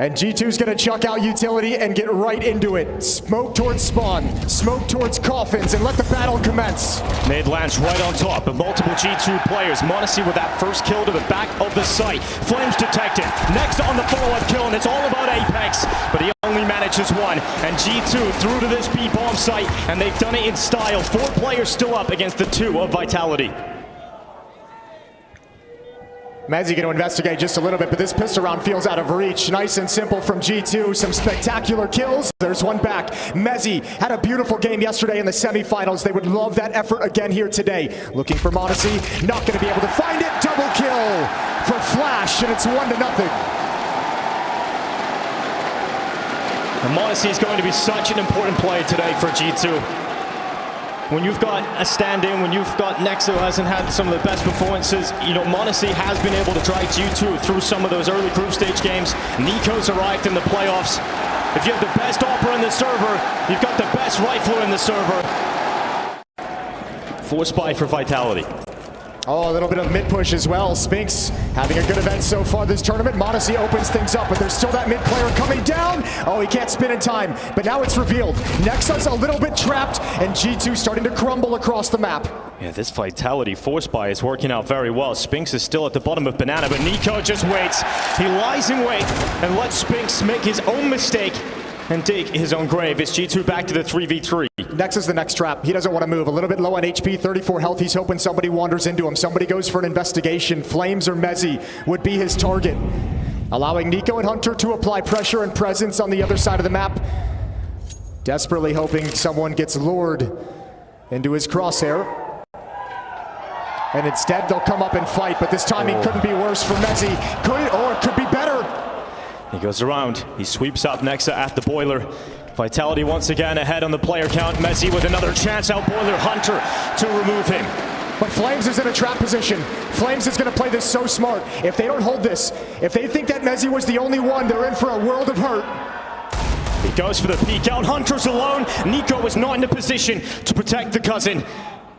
And G2's gonna chuck out utility and get right into it. Smoke towards spawn, smoke towards coffins, and let the battle commence. Nade lands right on top of multiple G2 players. m0NESY with that first kill to the back of the site. Flames detected. Next on the follow-up kill, and it's all about Apex, but he only manages one. And G2 through to this B bomb site, and they've done it in style. 4 players still up against the 2 of Vitality. mezii going to investigate just a little bit, but this pistol round feels out of reach. Nice and simple from G2. Some spectacular kills. There's one back. mezii had a beautiful game yesterday in the semifinals. They would love that effort again here today. Looking for m0NESY. Not going to be able to find it. Double kill for Flash, and it's 1-0. m0NESY is going to be such an important play today for G2. When you've got a stand-in, when you've got Nexa who hasn't had some of the best performances, you know, m0NESY has been able to drag G2 through some of those early group stage games. NiKo's arrived in the playoffs. If you have the best AWPer in the server, you've got the best rifler in the server. 4 spy for Vitality. Oh, a little bit of mid push as well. Spinks having a good event so far this tournament. m0NESY opens things up, but there's still that mid player coming down. Oh, he can't spin in time, but now it's revealed. Nexa's a little bit trapped, and G2 starting to crumble across the map. Yeah, this Vitality 4 spy is working out very well. Spinks is still at the bottom of Banana, but NiKo just waits. He lies in wait and lets Spinks make his own mistake and dig his own grave. It's G2 back to the 3v3. Nexa's the next trap. He doesn't want to move. A little bit low on HP, 34 health. He's hoping somebody wanders into him. Somebody goes for an investigation. Flames or mezii would be his target. Allowing NiKo and Hunter to apply pressure and presence on the other side of the map. Desperately hoping someone gets lured into his crosshair. And instead they'll come up and fight, but this timing couldn't be worse for mezii. It could be better. He goes around, he sweeps up Nexa at the boiler. Vitality once again ahead on the player count. mezii with another chance out boiler Hunter to remove him. But Flames is in a trap position. Flames is going to play this so smart. If they don't hold this, if they think that mezii was the only one, they're in for a world of hurt. He goes for the peek out. Hunter's alone. NiKo is not in a position to protect the cousin.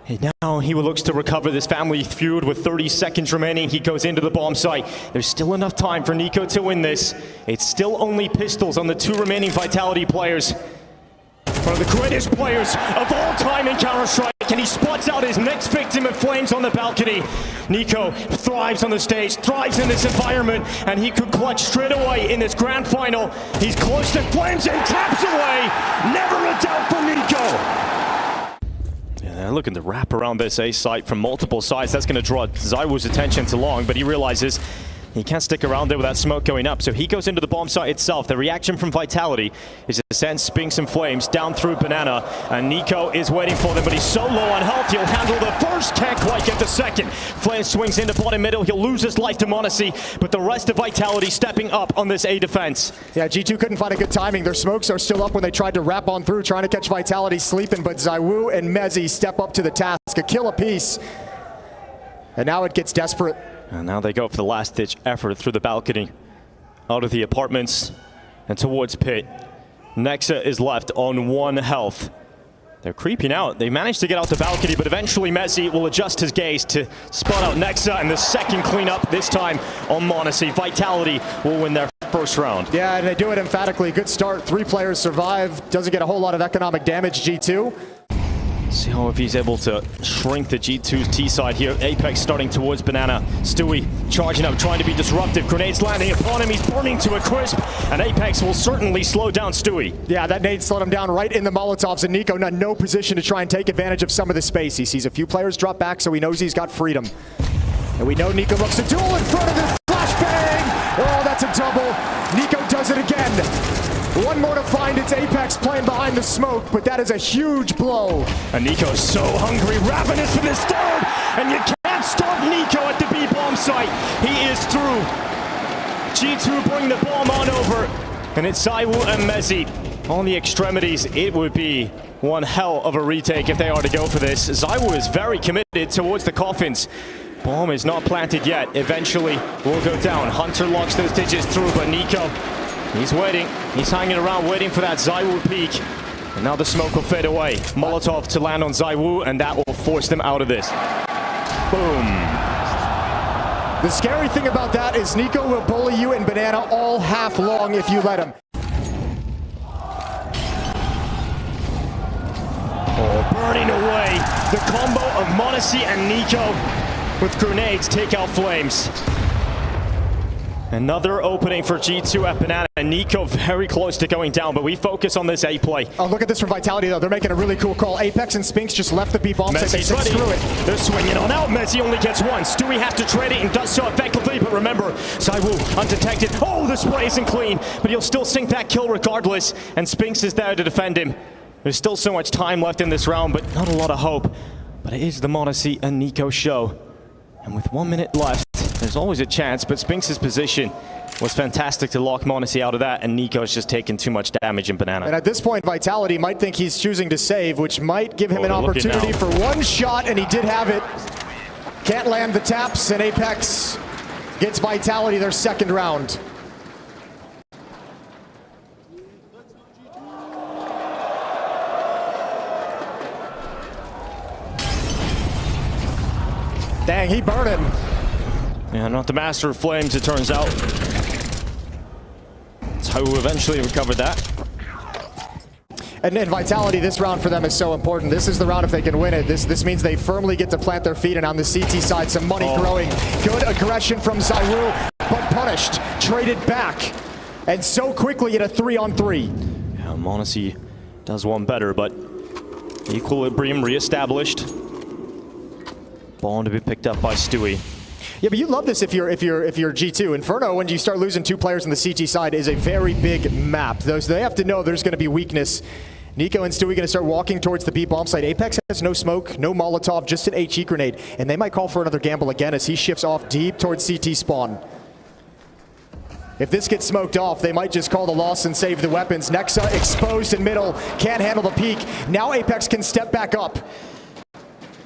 And now he looks to recover this family feud with 30 seconds remaining. He goes into the bomb site. There's still enough time for NiKo to win this. It's still only pistols on the 2 remaining Vitality players. One of the greatest players of all time in Counter-Strike, and he spots out his next victim in Flames on the balcony. NiKo thrives on the stage, thrives in this environment, and he could clutch straight away in this grand final. He's close to Flames and taps away. Never a doubt for NiKo. Yeah, looking to wrap around this A site from multiple sides. That's going to draw ZywOo's attention to long, but he realizes he can't stick around there with that smoke going up, so he goes into the bomb site itself. The reaction from Vitality is to send Spinks and Flames down through Banana, and NiKo is waiting for them, but he's so low on health, he'll handle the first, can't quite get the second. Flames swings into bottom middle, he'll lose his life to m0NESY, but the rest of Vitality stepping up on this A defense. Yeah, G2 couldn't find a good timing. Their smokes are still up when they tried to wrap on through, trying to catch Vitality sleeping, but ZywOo and mezii step up to the task, a kill apiece. And now it gets desperate. And now they go for the last-ditch effort through the balcony, out of the apartments, and towards pit. Nexa is left on 1 health. They're creeping out. They managed to get out the balcony, but eventually mezii will adjust his gaze to spot out Nexa, and the second cleanup, this time on m0NESY. Vitality will win their first round. Yeah, and they do it emphatically. Good start. 3 players survive. Doesn't get a whole lot of economic damage, G2. See how if he's able to shrink the G2's T side here. Apex starting towards Banana. Stewie charging up, trying to be disruptive. Grenades landing upon him. He's burning to a crisp. And Apex will certainly slow down Stewie. Yeah, that nade slowed him down right in the Molotovs. And NiKo in no position to try and take advantage of some of the space. He sees a few players drop back, so he knows he's got freedom. And we know NiKo looks to duel in front of the flashbang. Oh, that's a double. NiKo does it again. 1 more to find. It's Apex playing behind the smoke, but that is a huge blow. And NiKo's so hungry, ravenous for this third, and you can't stop NiKo at the B bomb site. He is through. G2 bring the bomb on over, and it's ZywOo and mezii on the extremities. It would be one hell of a retake if they are to go for this. ZywOo is very committed towards the coffins. Bomb is not planted yet. Eventually will go down. Hunter locks those digits through, but NiKo, he's waiting. He's hanging around waiting for that ZywOo peek. And now the smoke will fade away. Molotov to land on ZywOo, and that will force them out of this. Boom. The scary thing about that is Nico will bully you in banana all half long if you let him. Oh, burning away. The combo of m0NESY and Nico with grenades take out Flames. Another opening for G2 at Banana. Nico very close to going down, but we focus on this A play. Oh, look at this from Vitality, though. They're making a really cool call. Apex and Spinks just left the B bomb. Mezzy's ready. Screw it. They're swinging on out. mezzy only gets one. Stewie has to trade it and does so effectively, but remember, ZywOo undetected. Oh, this play isn't clean, but he'll still sink that kill regardless, and Spinks is there to defend him. There's still so much time left in this round, but not a lot of hope. But it is the m0NESY and Nico show. And with 1 minute left, there's always a chance, but Spinks' position was fantastic to lock m0NESY out of that, and Nico's just taken too much damage in Banana. And at this point, Vitality might think he's choosing to save, which might give him an opportunity for one shot, and he did have it. Can't land the taps, and Apex gets Vitality their second round. Dang, he burning. Yeah, not the master of Flames, it turns out. ZywOo eventually recovered that. And Vitality, this round for them is so important. This is the round if they can win it. This means they firmly get to plant their feet, and on the CT side, some money growing. Good aggression from ZywOo, but punished, traded back. And so quickly at a 3-on-3. Yeah, m0NESY does one better, but equilibrium reestablished. Ball to be picked up by Stewie. Yeah, but you love this if you're G2. Inferno, when you start losing two players on the CT side, is a very big map. They have to know there's going to be weakness. Nico and Stewie going to start walking towards the B bomb site. Apex has no smoke, no Molotov, just an HE grenade, and they might call for another gamble again as he shifts off deep towards CT spawn. If this gets smoked off, they might just call the loss and save the weapons. Nexa exposed in middle, can't handle the peak. Now Apex can step back up.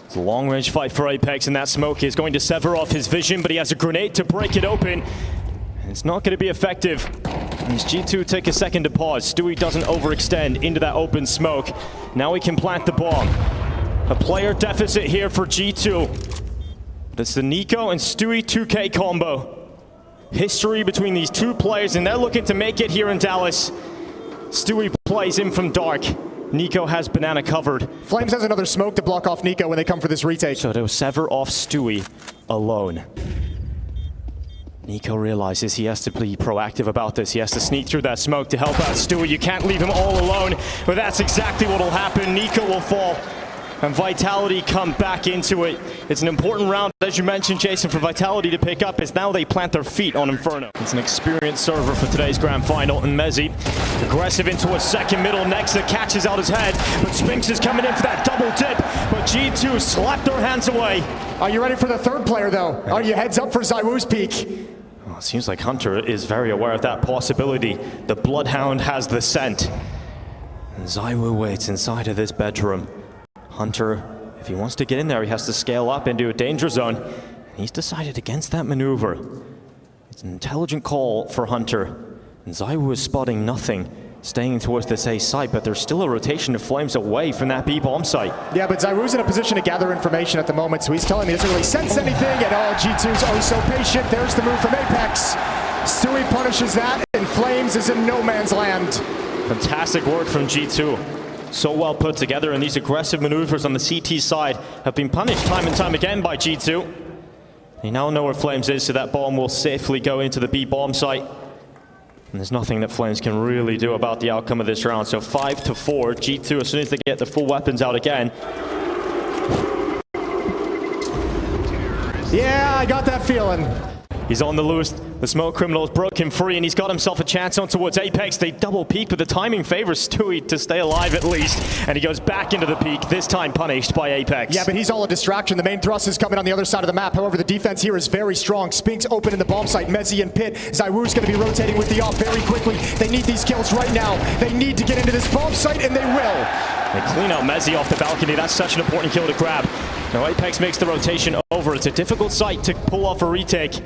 It's a long-range fight for Apex, and that smoke is going to sever off his vision, but he has a grenade to break it open. And it's not going to be effective. As G2 take a second to pause, Stewie doesn't overextend into that open smoke. Now he can plant the bomb. A player deficit here for G2. But it's the Nico and Stewie 2K combo. History between these two players, and they're looking to make it here in Dallas. Stewie plays in from dark. Nico has Banana covered. Flames has another smoke to block off Nico when they come for this retake. So they'll sever off Stewie alone. Nico realizes he has to be proactive about this. He has to sneak through that smoke to help out Stewie. You can't leave him all alone, but that's exactly what will happen. Nico will fall, and Vitality come back into it. It's an important round, as you mentioned, Jason, for Vitality to pick up, as now they plant their feet on Inferno. It's an experienced server for today's grand final, and mezzy aggressive into a second middle. Nexa catches out his head, but Spinks is coming in for that double dip, but G2 slapped their hands away. Are you ready for the third player, though? Are you heads up for ZywOo's peak? Well, it seems like Hunter is very aware of that possibility. The Bloodhound has the scent. And ZywOo waits inside of this bedroom. Hunter, if he wants to get in there, he has to scale up into a danger zone. And he's decided against that maneuver. It's an intelligent call for Hunter. And ZywOo is spotting nothing, staying towards this A site, but there's still a rotation of Flames away from that B bomb site. Yeah, but ZywOo's in a position to gather information at the moment, so he's telling me he doesn't really sense anything, and all G2's always so patient. There's the move from Apex. Stewie punishes that, and Flames is in no man's land. Fantastic work from G2. So well put together, and these aggressive maneuvers on the CT side have been punished time and time again by G2. They now know where Flames is, so that bomb will safely go into the B bomb site. And there's nothing that Flames can really do about the outcome of this round. So 5-4, G2, as soon as they get the full weapons out again. Yeah, I got that feeling. He's on the loose. The smoke criminal is broken free, and he's got himself a chance on towards Apex. They double peek, but the timing favors Stewie to stay alive at least. And he goes back into the peak, this time punished by Apex. Yeah, but he's all a distraction. The main thrust is coming on the other side of the map. However, the defense here is very strong. Spinks open in the bomb site. mezzy and Pit. ZywOo's going to be rotating with the off very quickly. They need these kills right now. They need to get into this bomb site, and they will. They clean out mezzy off the balcony. That's such an important kill to grab. Now Apex makes the rotation over. It's a difficult site to pull off a retake.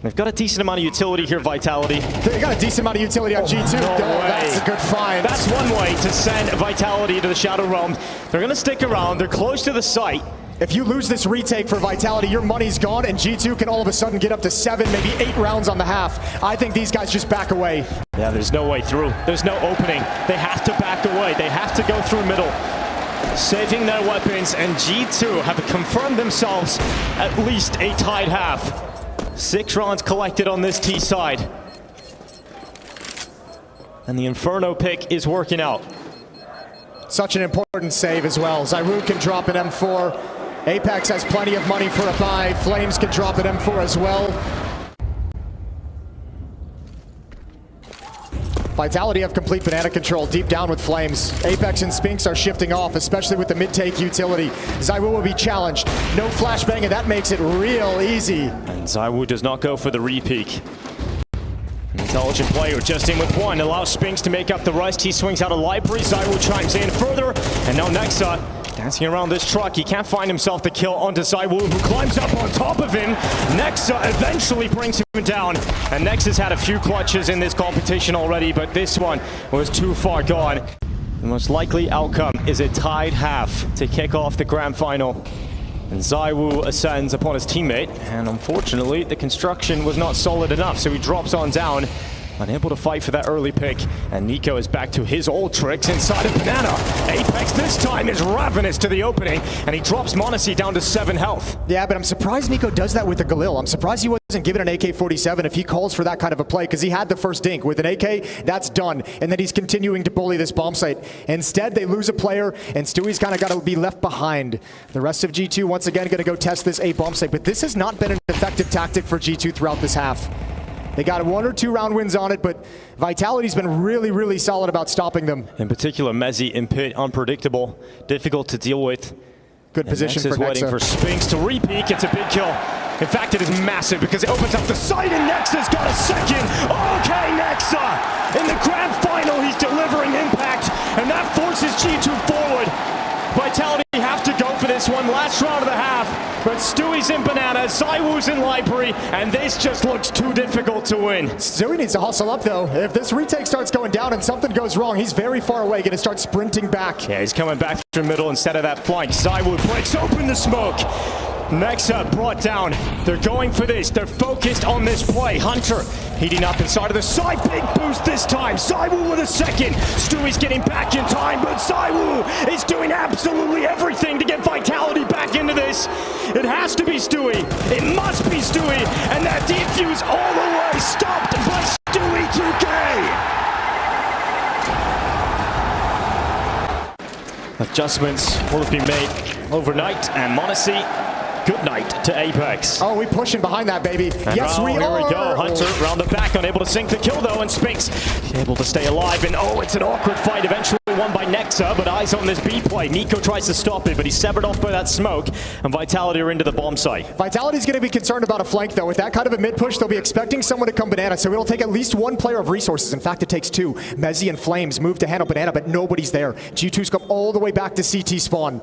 They've got a decent amount of utility here, Vitality. They got a decent amount of utility on G2. No way. That's a good find. That's one way to send Vitality to the Shadow Realm. They're going to stick around. They're close to the site. If you lose this retake for Vitality, your money's gone, and G2 can all of a sudden get up to 7, maybe 8 rounds on the half. I think these guys just back away. Yeah, there's no way through. There's no opening. They have to back away. They have to go through middle, saving their weapons, and G2 have confirmed themselves at least a tied half. 6 rounds collected on this T side. And the Inferno pick is working out. Such an important save as well. ZywOo can drop an M4. Apex has plenty of money for a buy. Flames can drop an M4 as well. Vitality have complete banana control deep down with Flames. Apex and Spinks are shifting off, especially with the mid-take utility. ZywOo will be challenged. No flashbang, and that makes it real easy. And ZywOo does not go for the re-peek. An intelligent player just in with one, allows Spinks to make up the rest. He swings out a library, ZywOo chimes in further, and now Nexa dancing around this truck. He can't find himself the kill onto ZywOo, who climbs up on top of him. Nexa eventually brings him down, and Nexa's had a few clutches in this competition already, but this one was too far gone. The most likely outcome is a tied half to kick off the grand final. And ZywOo ascends upon his teammate, and unfortunately the construction was not solid enough, so he drops on down, unable to fight for that early pick. And NiKo is back to his old tricks inside of Banana. Apex this time is ravenous to the opening, and he drops m0NESY down to 7 health. Yeah, but I'm surprised NiKo does that with the Galil. I'm surprised he wasn't given an AK-47 if he calls for that kind of a play, because he had the first dink. With an AK, that's done, and then he's continuing to bully this bomb site. Instead, they lose a player, and Stewie's kind of got to be left behind. The rest of G2 once again going to go test this A bomb site, but this has not been an effective tactic for G2 throughout this half. They got 1 or 2 round wins on it, but Vitality's been really, really solid about stopping them. In particular, m0NESY in pit, unpredictable, difficult to deal with. Good position for Nexa. Waiting for Spinks to re-peek. It's a big kill. In fact, it is massive because it opens up the site, and Nexa's got a second. Okay, Nexa! In the grand final, he's delivering impact, and that forces G2 forward. Vitality have to go for this one. Last round of the half, but Stewie's in Banana, ZywOo's in Library, and this just looks too difficult to win. Stewie needs to hustle up, though. If this retake starts going down and something goes wrong, he's very far away, going to start sprinting back. Yeah, he's coming back through middle instead of that flank. ZywOo breaks open the smoke. Nexa brought down. They're going for this. They're focused on this play. Hunter heating up inside of the side. Big boost this time. ZywOo with a second. Stewie's getting back in time, but ZywOo is doing absolutely everything to get Vitality back into this. It has to be Stewie. It must be Stewie. And that defuse all the way stopped by Stewie 2K. Adjustments will have been made overnight, and m0NESY, good night to Apex. Oh, we pushing behind that, baby. And yes, we are. Here we go. Hunter round the back, unable to sink the kill, though, and Spinks able to stay alive. And oh, it's an awkward fight. Eventually won by Nexa, but eyes on this B play. NiKo tries to stop it, but he's severed off by that smoke, and Vitality are into the bomb site. Vitality's going to be concerned about a flank, though. With that kind of a mid push, they'll be expecting someone to come Banana, so it'll take at least 1 player of resources. In fact, it takes 2. m0NESY and Flames move to handle Banana, but nobody's there. G2's come all the way back to CT spawn.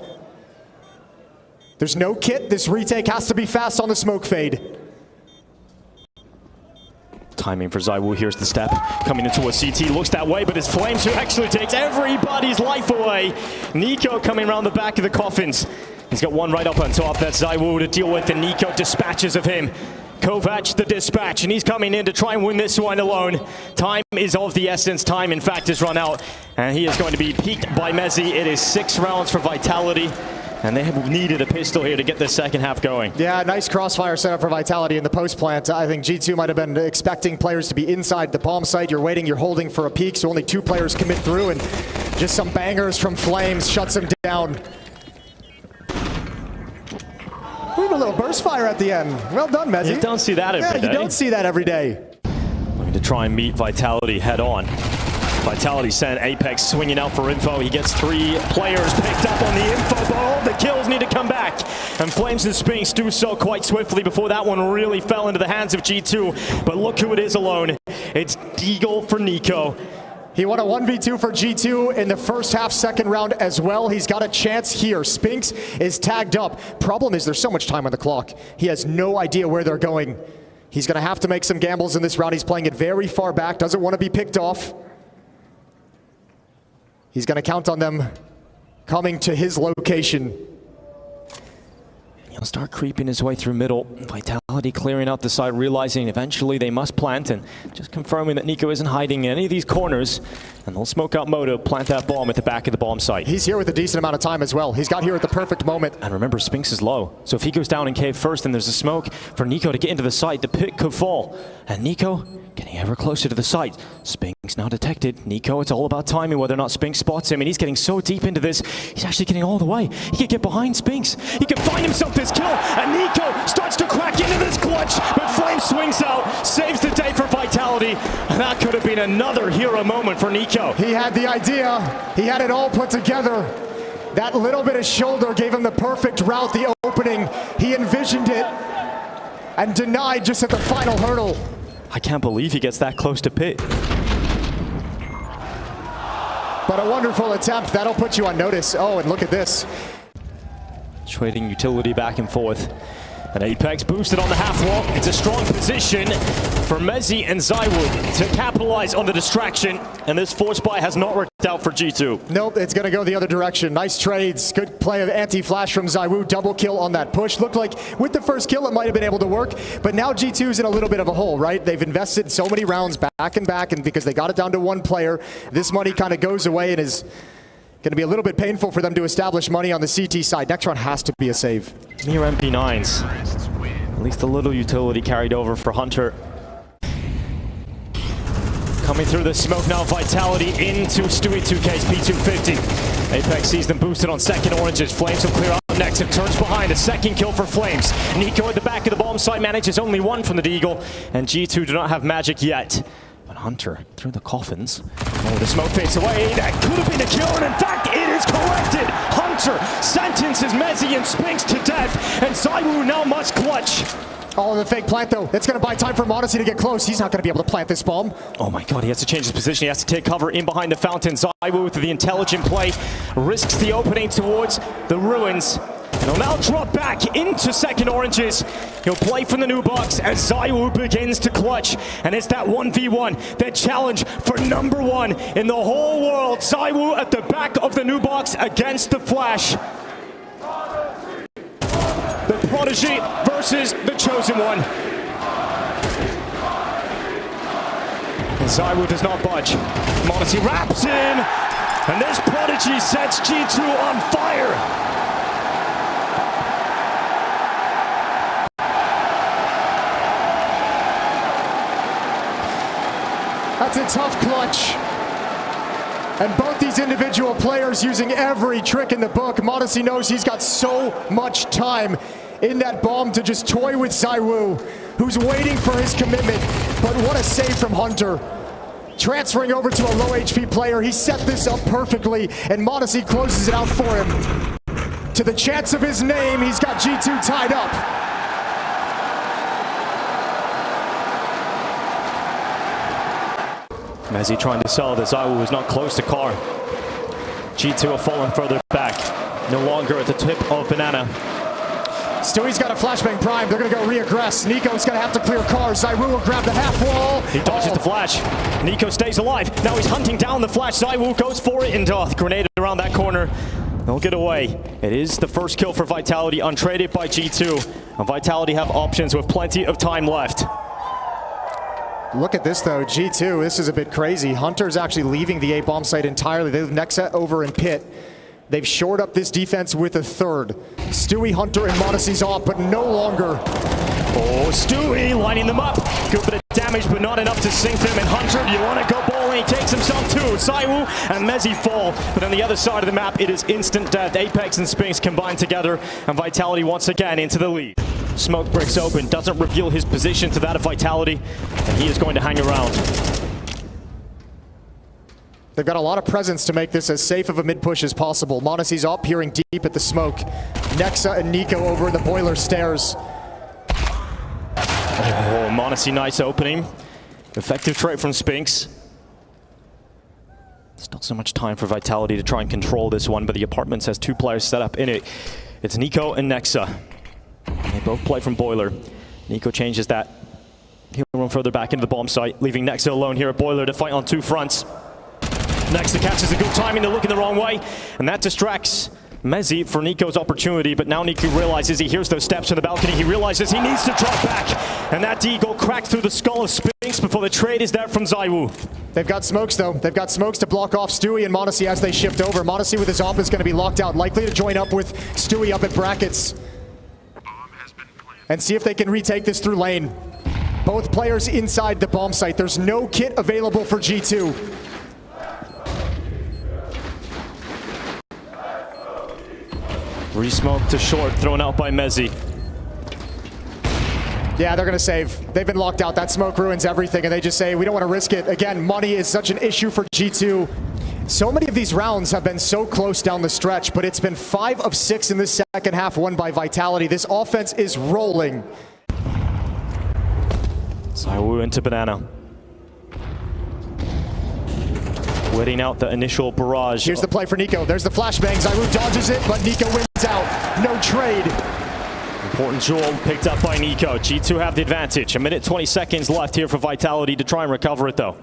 There's no kit. This retake has to be fast on the smoke fade. Timing for ZywOo. Here's the step. Coming into a CT. Looks that way, but it's Flames who actually takes everybody's life away. NiKo coming around the back of the coffins. He's got one right up on top. That's ZywOo to deal with, and NiKo dispatches of him. Kovac the dispatch, and he's coming in to try and win this one alone. Time is of the essence. Time, in fact, has run out, and he is going to be peaked by m0NESY. It is 6 rounds for Vitality, and they have needed a pistol here to get this second half going. Yeah, nice crossfire setup for Vitality in the post plant. I think G2 might have been expecting players to be inside the bomb site. You're waiting, you're holding for a peek, so only 2 players commit through, and just some bangers from Flames shuts him down. We have a little burst fire at the end. Well done, m0NESY. You don't see that every day. You don't see that every day. Looking to try and meet Vitality head on. Vitality sent Apex swinging out for info. He gets 3 players picked up on the info, but all the kills need to come back. And Flames and Spinks do so quite swiftly before that one really fell into the hands of G2. But look who it is alone. It's Deagle for NiKo. He won a 1v2 for G2 in the first half, second round as well. He's got a chance here. Spinks is tagged up. Problem is there's so much time on the clock. He has no idea where they're going. He's going to have to make some gambles in this round. He's playing it very far back, doesn't want to be picked off. He's going to count on them coming to his location. He'll start creeping his way through middle. Vitality clearing out the side, realizing eventually they must plant, and just confirming that Nico isn't hiding in any of these corners. And they'll smoke out Moto, plant that bomb at the back of the bomb site. He's here with a decent amount of time as well. He's got here at the perfect moment. And remember, Spinks is low. So if he goes down in cave first, then there's a smoke for Nico to get into the site. The pit could fall. And Nico getting ever closer to the site. Spinks now detected. Nico, it's all about timing whether or not Spinks spots him. And he's getting so deep into this, he's actually getting all the way. He could get behind Spinks. He could find himself this kill. And Nico starts to crack into this clutch. But Flame swings out, saves the day for Vitality. And that could have been another hero moment for Nico. He had the idea. He had it all put together. That little bit of shoulder gave him the perfect route, the opening. He envisioned it and denied just at the final hurdle. I can't believe he gets that close to pit. But a wonderful attempt. That'll put you on notice. Oh, and look at this. Trading utility back and forth. And Apex boosted on the half wall. It's a strong position for Mezzi and Zywoo to capitalize on the distraction. And this force buy has not worked out for G2. Nope, it's going to go the other direction. Nice trades. Good play of anti-flash from Zywoo. Double kill on that push. Looked like with the first kill it might have been able to work. But now G2's in a little bit of a hole, right? They've invested so many rounds back, and because they got it down to one player, this money kind of goes away and is going to be a little bit painful for them to establish money on the CT side. Next round has to be a save. Mere MP9s. At least a little utility carried over for Hunter. Coming through the smoke now, Vitality into Stewie 2K's P250. Apex sees them boosted on second oranges. Flames will clear out next and turns behind. A second kill for Flames. Nico at the back of the bomb site manages only one from the Deagle. And G2 do not have magic yet. But Hunter through the coffins. Oh, the smoke fades away. That could have been a kill, and in fact, it is corrected. Hunter sentences Mezzi and Spinks to death, and Zywoo now must clutch. Oh, the fake plant though. It's going to buy time for Modesty to get close. He's not going to be able to plant this bomb. Oh my god, he has to change his position. He has to take cover in behind the fountain. Zywoo with the intelligent play risks the opening towards the ruins. And he'll now drop back into second oranges. He'll play from the new box as Zywoo begins to clutch. And it's that 1v1, that challenge for #1 in the whole world. Zywoo at the back of the new box against the Flash. The Prodigy versus the Chosen One. And Zywoo does not budge. Modesty wraps in. And this Prodigy sets G2 on fire. That's a tough clutch. And both these individual players using every trick in the book. Modesty knows he's got so much time in that bomb to just toy with Zywoo, who's waiting for his commitment. But what a save from Hunter. Transferring over to a low HP player, he set this up perfectly, and Modesty closes it out for him. To the chance of his name, he's got G2 tied up. Mezzi trying to sell this. Zywoo was not close to car. G2 have fallen further back. No longer at the tip of Banana. Stewie's got a flashbang prime. They're going to go re-aggress. Nico's going to have to clear cars. Zywoo will grab the half wall. He dodges the flash. Nico stays alive. Now he's hunting down the flash. Zywoo goes for it and grenade around that corner. They'll get away. It is the first kill for Vitality, untraded by G2. And Vitality have options with plenty of time left. Look at this though, G2, this is a bit crazy. Hunter's actually leaving the A bomb site entirely. They have Nexa over in pit. They've shored up this defense with a third. Stewie, Hunter, and Modesty's off, but no longer. Oh, Stewie lining them up. Good bit of damage, but not enough to sink them. And Hunter, you want to go bowling, he takes himself too. Zywoo and Mezzi fall, but on the other side of the map, it is instant death. Apex and Spinks combine together, and Vitality once again into the lead. Smoke breaks open, doesn't reveal his position to that of Vitality, and he is going to hang around. They've got a lot of presence to make this as safe of a mid-push as possible. Modesty's up, peering deep at the smoke. Nexa and Nico over in the boiler stairs. Oh, Modesty, nice opening. Effective trade from Spinks. Still so much time for Vitality to try and control this one, but the Apartments has two players set up in it. It's Nico and Nexa. They both play from boiler. Nico changes that. He'll run further back into the bomb site, leaving Nexa alone here at boiler to fight on two fronts. Nexa catches a good timing, they're looking the wrong way, and that distracts Mezzi for Nico's opportunity, but now Nico realizes he hears those steps from the balcony. He realizes he needs to drop back, and that deagle cracked through the skull of Spinks before the trade is there from ZywOo. They've got smokes, though. They've got smokes to block off Stewie and m0NESY as they shift over. m0NESY with his op is going to be locked out, likely to join up with Stewie up at brackets and see if they can retake this through lane. Both players inside the bomb site. There's no kit available for G2. Re-smoke to short, thrown out by Mezzi. Yeah, they're going to save. They've been locked out. That smoke ruins everything, and they just say, we don't want to risk it. Again, money is such an issue for G2. So many of these rounds have been so close down the stretch, but it's been 5 of 6 in this second half won by Vitality. This offense is rolling. ZywOo into Banana. Waiting out the initial barrage. Here's the play for Nico. There's the flashbang. ZywOo dodges it, but Nico wins out. No trade. Important jewel picked up by Nico. G2 have the advantage. 1:20 seconds left here for Vitality to try and recover it, though.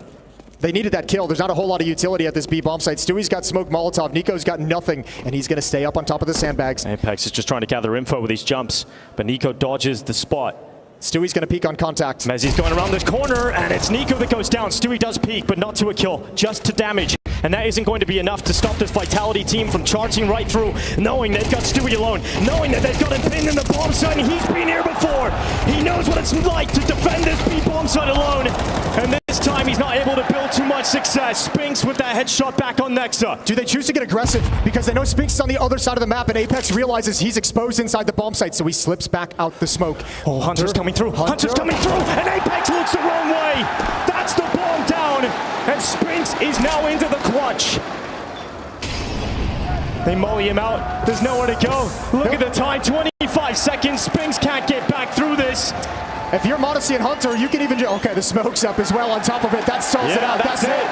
They needed that kill. There's not a whole lot of utility at this B bomb site. Stewie's got smoke Molotov. Nico's got nothing, and he's going to stay up on top of the sandbags. Apex is just trying to gather info with these jumps, but Nico dodges the spot. Stewie's going to peek on contact. Mezzi's going around this corner, and it's Nico that goes down. Stewie does peek, but not to a kill, just to damage. And that isn't going to be enough to stop this Vitality team from charging right through, knowing they've got Stewie alone, knowing that they've got him pinned in the bomb site, and he's been here before. He knows what it's like to defend this B bomb site alone. And this time he's not able to build too much success. Spinks with that headshot back on Nexa. Do they choose to get aggressive? Because they know Spinks is on the other side of the map, and Apex realizes he's exposed inside the bomb site, so he slips back out the smoke. Oh, Hunter's coming through. Hunter's coming through, and Apex looks the wrong way. That's the bomb down, and Spinks is now into the clutch. They molly him out. There's nowhere to go. Look at the time, 25 seconds. Spinks can't get back through this. If you're m0NESY and Hunter, you can even... Okay, the smoke's up as well on top of it. That stalls it out. That's it.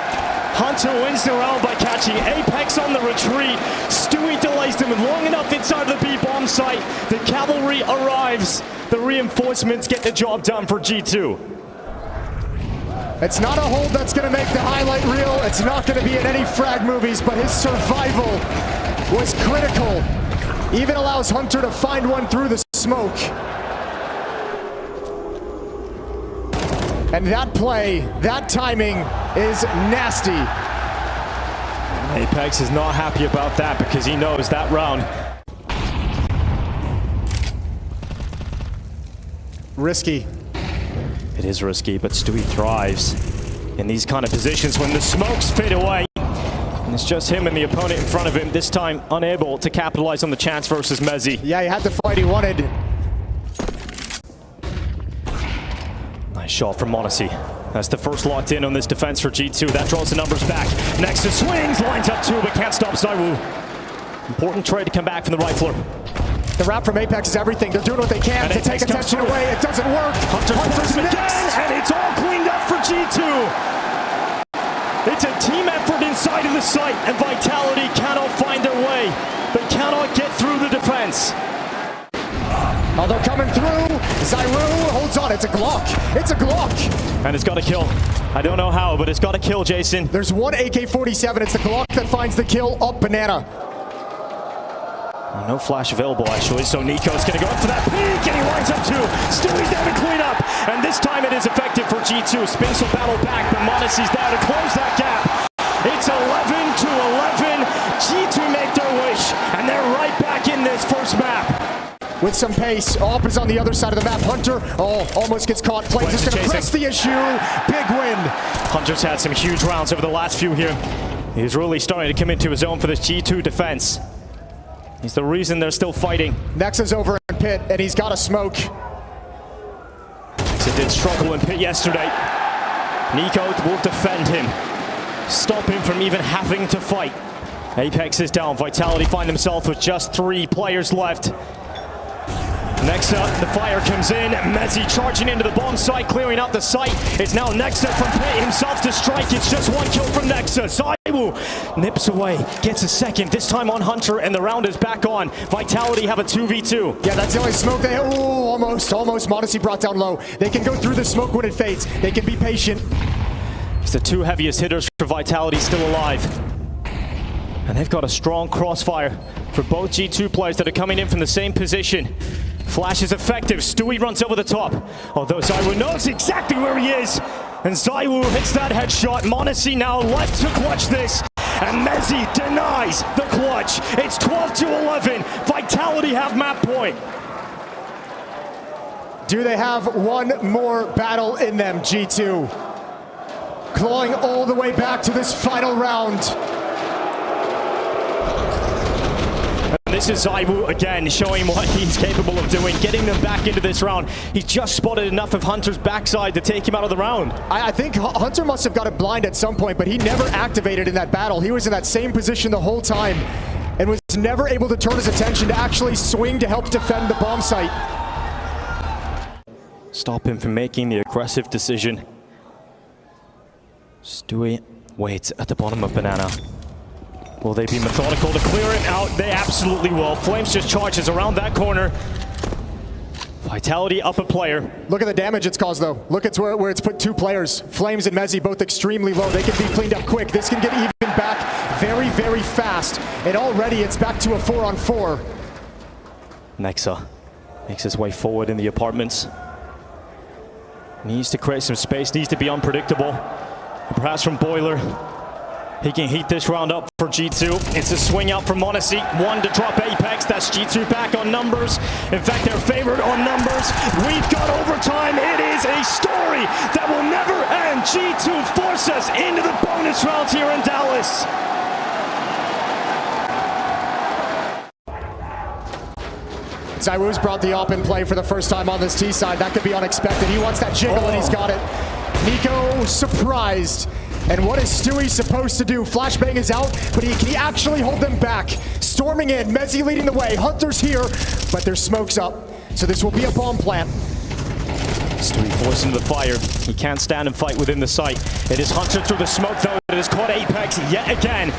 Hunter wins the round by catching Apex on the retreat. Stewie delays them long enough inside of the B bomb site. The cavalry arrives. The reinforcements get the job done for G2. It's not a hold that's going to make the highlight reel. It's not going to be in any frag movies, but his survival was critical. Even allows Hunter to find one through the smoke. And that play, that timing is nasty. Apex is not happy about that because he knows that round. Risky. It is risky, but Stewie thrives in these kind of positions when the smokes fade away. And it's just him and the opponent in front of him, this time unable to capitalize on the chance versus Mezzi. Yeah, he had the fight he wanted. Nice shot from m0NESY. That's the first locked in on this defense for G2. That draws the numbers back. Next to swings, lines up two, but can't stop ZywOo. Important trade to come back from the rifler. The route from Apex is everything. They're doing what they can to take attention away. It doesn't work. Hunter's again, and it's all cleaned up for G2. It's a team effort inside of the site, and Vitality cannot find their way. They cannot get through the defense. Oh, they're coming through. ZywOo holds on. It's a Glock. It's a Glock. And it's got to kill. I don't know how, but it's got to kill, Jason. There's one AK-47. It's the Glock that finds the kill up Banana. No flash available, actually, so Nico's going to go up for that peek, and he lines up two. Stewie's there to clean up, and this time it is effective for G2. Spinks will battle back, but m0NESY's there to close that gap. It's 11-11. G2 make their wish, and they're right back in this first map. With some pace, Op is on the other side of the map. Hunter, almost gets caught. Flames is going to press the issue. Big win. Hunter's had some huge rounds over the last few here. He's really starting to come into his own for this G2 defense. He's the reason they're still fighting. Nexa's over in pit, and he's got a smoke. Nexa did struggle in pit yesterday. Nico will defend him. Stop him from even having to fight. Apex is down. Vitality find themselves with just 3 players left. Nexa, the fire comes in. Mezzi charging into the bomb site, clearing out the site. It's now Nexa from pit himself to strike. It's just 1 kill from Nexa. ZywOo nips away, gets a second, this time on Hunter, and the round is back on. Vitality have a 2v2. Yeah, that's the only smoke they have. Almost. m0NESY brought down low. They can go through the smoke when it fades. They can be patient. It's the 2 heaviest hitters for Vitality still alive. And they've got a strong crossfire for both G2 players that are coming in from the same position. Flash is effective. Stewie runs over the top. Although Zaiwu knows exactly where he is. And Zaiwu hits that headshot. m0NESY now left to clutch this. And Mezzy denies the clutch. It's 12-11. Vitality have map point. Do they have one more battle in them, G2? Clawing all the way back to this final round. And this is Zaiwu again, showing what he's capable of doing, getting them back into this round. He's just spotted enough of Hunter's backside to take him out of the round. I think Hunter must have got it blind at some point, but he never activated in that battle. He was in that same position the whole time and was never able to turn his attention to actually swing to help defend the bomb site. Stop him from making the aggressive decision. Stewie waits at the bottom of Banana. Will they be methodical to clear him out? They absolutely will. Flames just charges around that corner. Vitality up a player. Look at the damage it's caused though. Look at where it's put two players. Flames and Mezzy both extremely low. They can be cleaned up quick. This can get even back very, very fast. And already it's back to a 4-on-4. Nexa makes his way forward in the apartments. Needs to create some space, needs to be unpredictable. Perhaps from Boiler, he can heat this round up for G2. It's a swing out from m0NESY. One to drop Apex. That's G2 back on numbers. In fact, they're favored on numbers. We've got overtime. It is a story that will never end. G2 force us into the bonus round here in Dallas. Zaiwu's brought the op in play for the first time on this T side. That could be unexpected. He wants that jiggle and he's got it. Nico surprised. And what is Stewie supposed to do? Flashbang is out, but can he actually hold them back? Storming in, Mezzy leading the way. Hunter's here, but their smoke's up. So this will be a bomb plant. Stewie forced into the fire. He can't stand and fight within the site. It is Hunter through the smoke though. It has caught Apex yet again.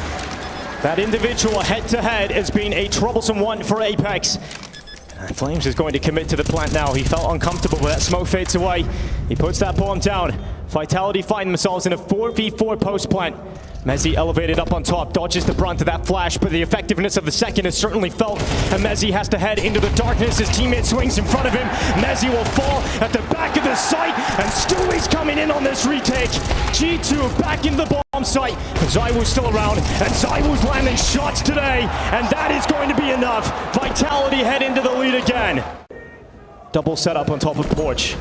That individual head-to-head has been a troublesome one for Apex. And Flames is going to commit to the plant now. He felt uncomfortable, but that smoke fades away. He puts that bomb down. Vitality find themselves in a 4v4 post plant. Mezzy elevated up on top, dodges the brunt of that flash, but the effectiveness of the second is certainly felt. And Mezzy has to head into the darkness. His teammate swings in front of him. Mezzy will fall at the back of the site, and Stewie's coming in on this retake. G2 back in the bomb site. Zaiwu's still around, and Zaiwu's landing shots today, and that is going to be enough. Vitality head into the lead again. Double setup on top of porch.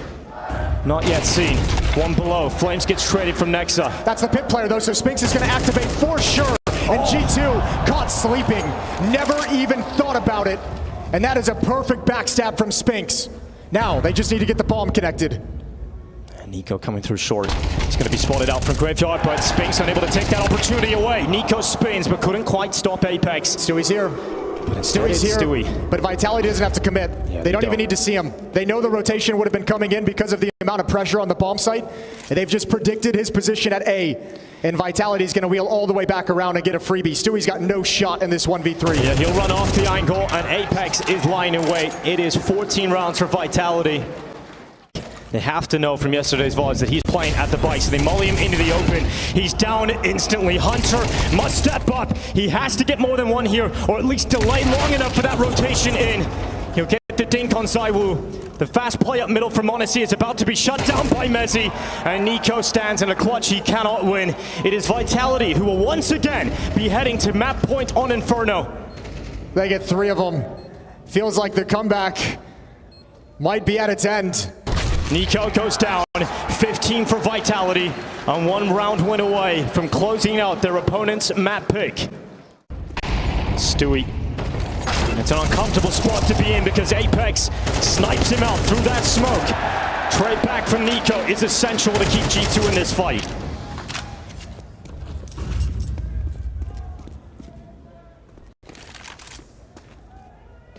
Not yet seen. One below. Flames gets traded from Nexa. That's the pit player though, so Spinks is going to activate for sure. And G2 caught sleeping. Never even thought about it. And that is a perfect backstab from Spinks. Now they just need to get the bomb connected. And Nico coming through short. He's going to be spotted out from Graveyard, but Spinks unable to take that opportunity away. Nico spins, but couldn't quite stop Apex. Stewie's here. Stewie's here, Stewie. but Vitality doesn't have to commit. Yeah, they don't even need to see him. They know the rotation would have been coming in because of the amount of pressure on the bomb site, and they've just predicted his position at A. And Vitality's going to wheel all the way back around and get a freebie. Stewie's got no shot in this 1v3. Yeah, he'll run off the angle, and Apex is lying in wait. It is 14 rounds for Vitality. They have to know from yesterday's VODs that he's playing at the bike, so they molly him into the open. He's down instantly. Hunter must step up. He has to get more than one here, or at least delay long enough for that rotation in. He'll get the dink on Zaiwu. The fast play up middle for m0NESY is about to be shut down by Mezzy, and Nico stands in a clutch he cannot win. It is Vitality who will once again be heading to map point on Inferno. They get 3 of them. Feels like the comeback might be at its end. Nico goes down, 15 for Vitality, and 1 round win away from closing out their opponent's map pick. Stewie. It's an uncomfortable spot to be in because Apex snipes him out through that smoke. Trade back from Nico is essential to keep G2 in this fight.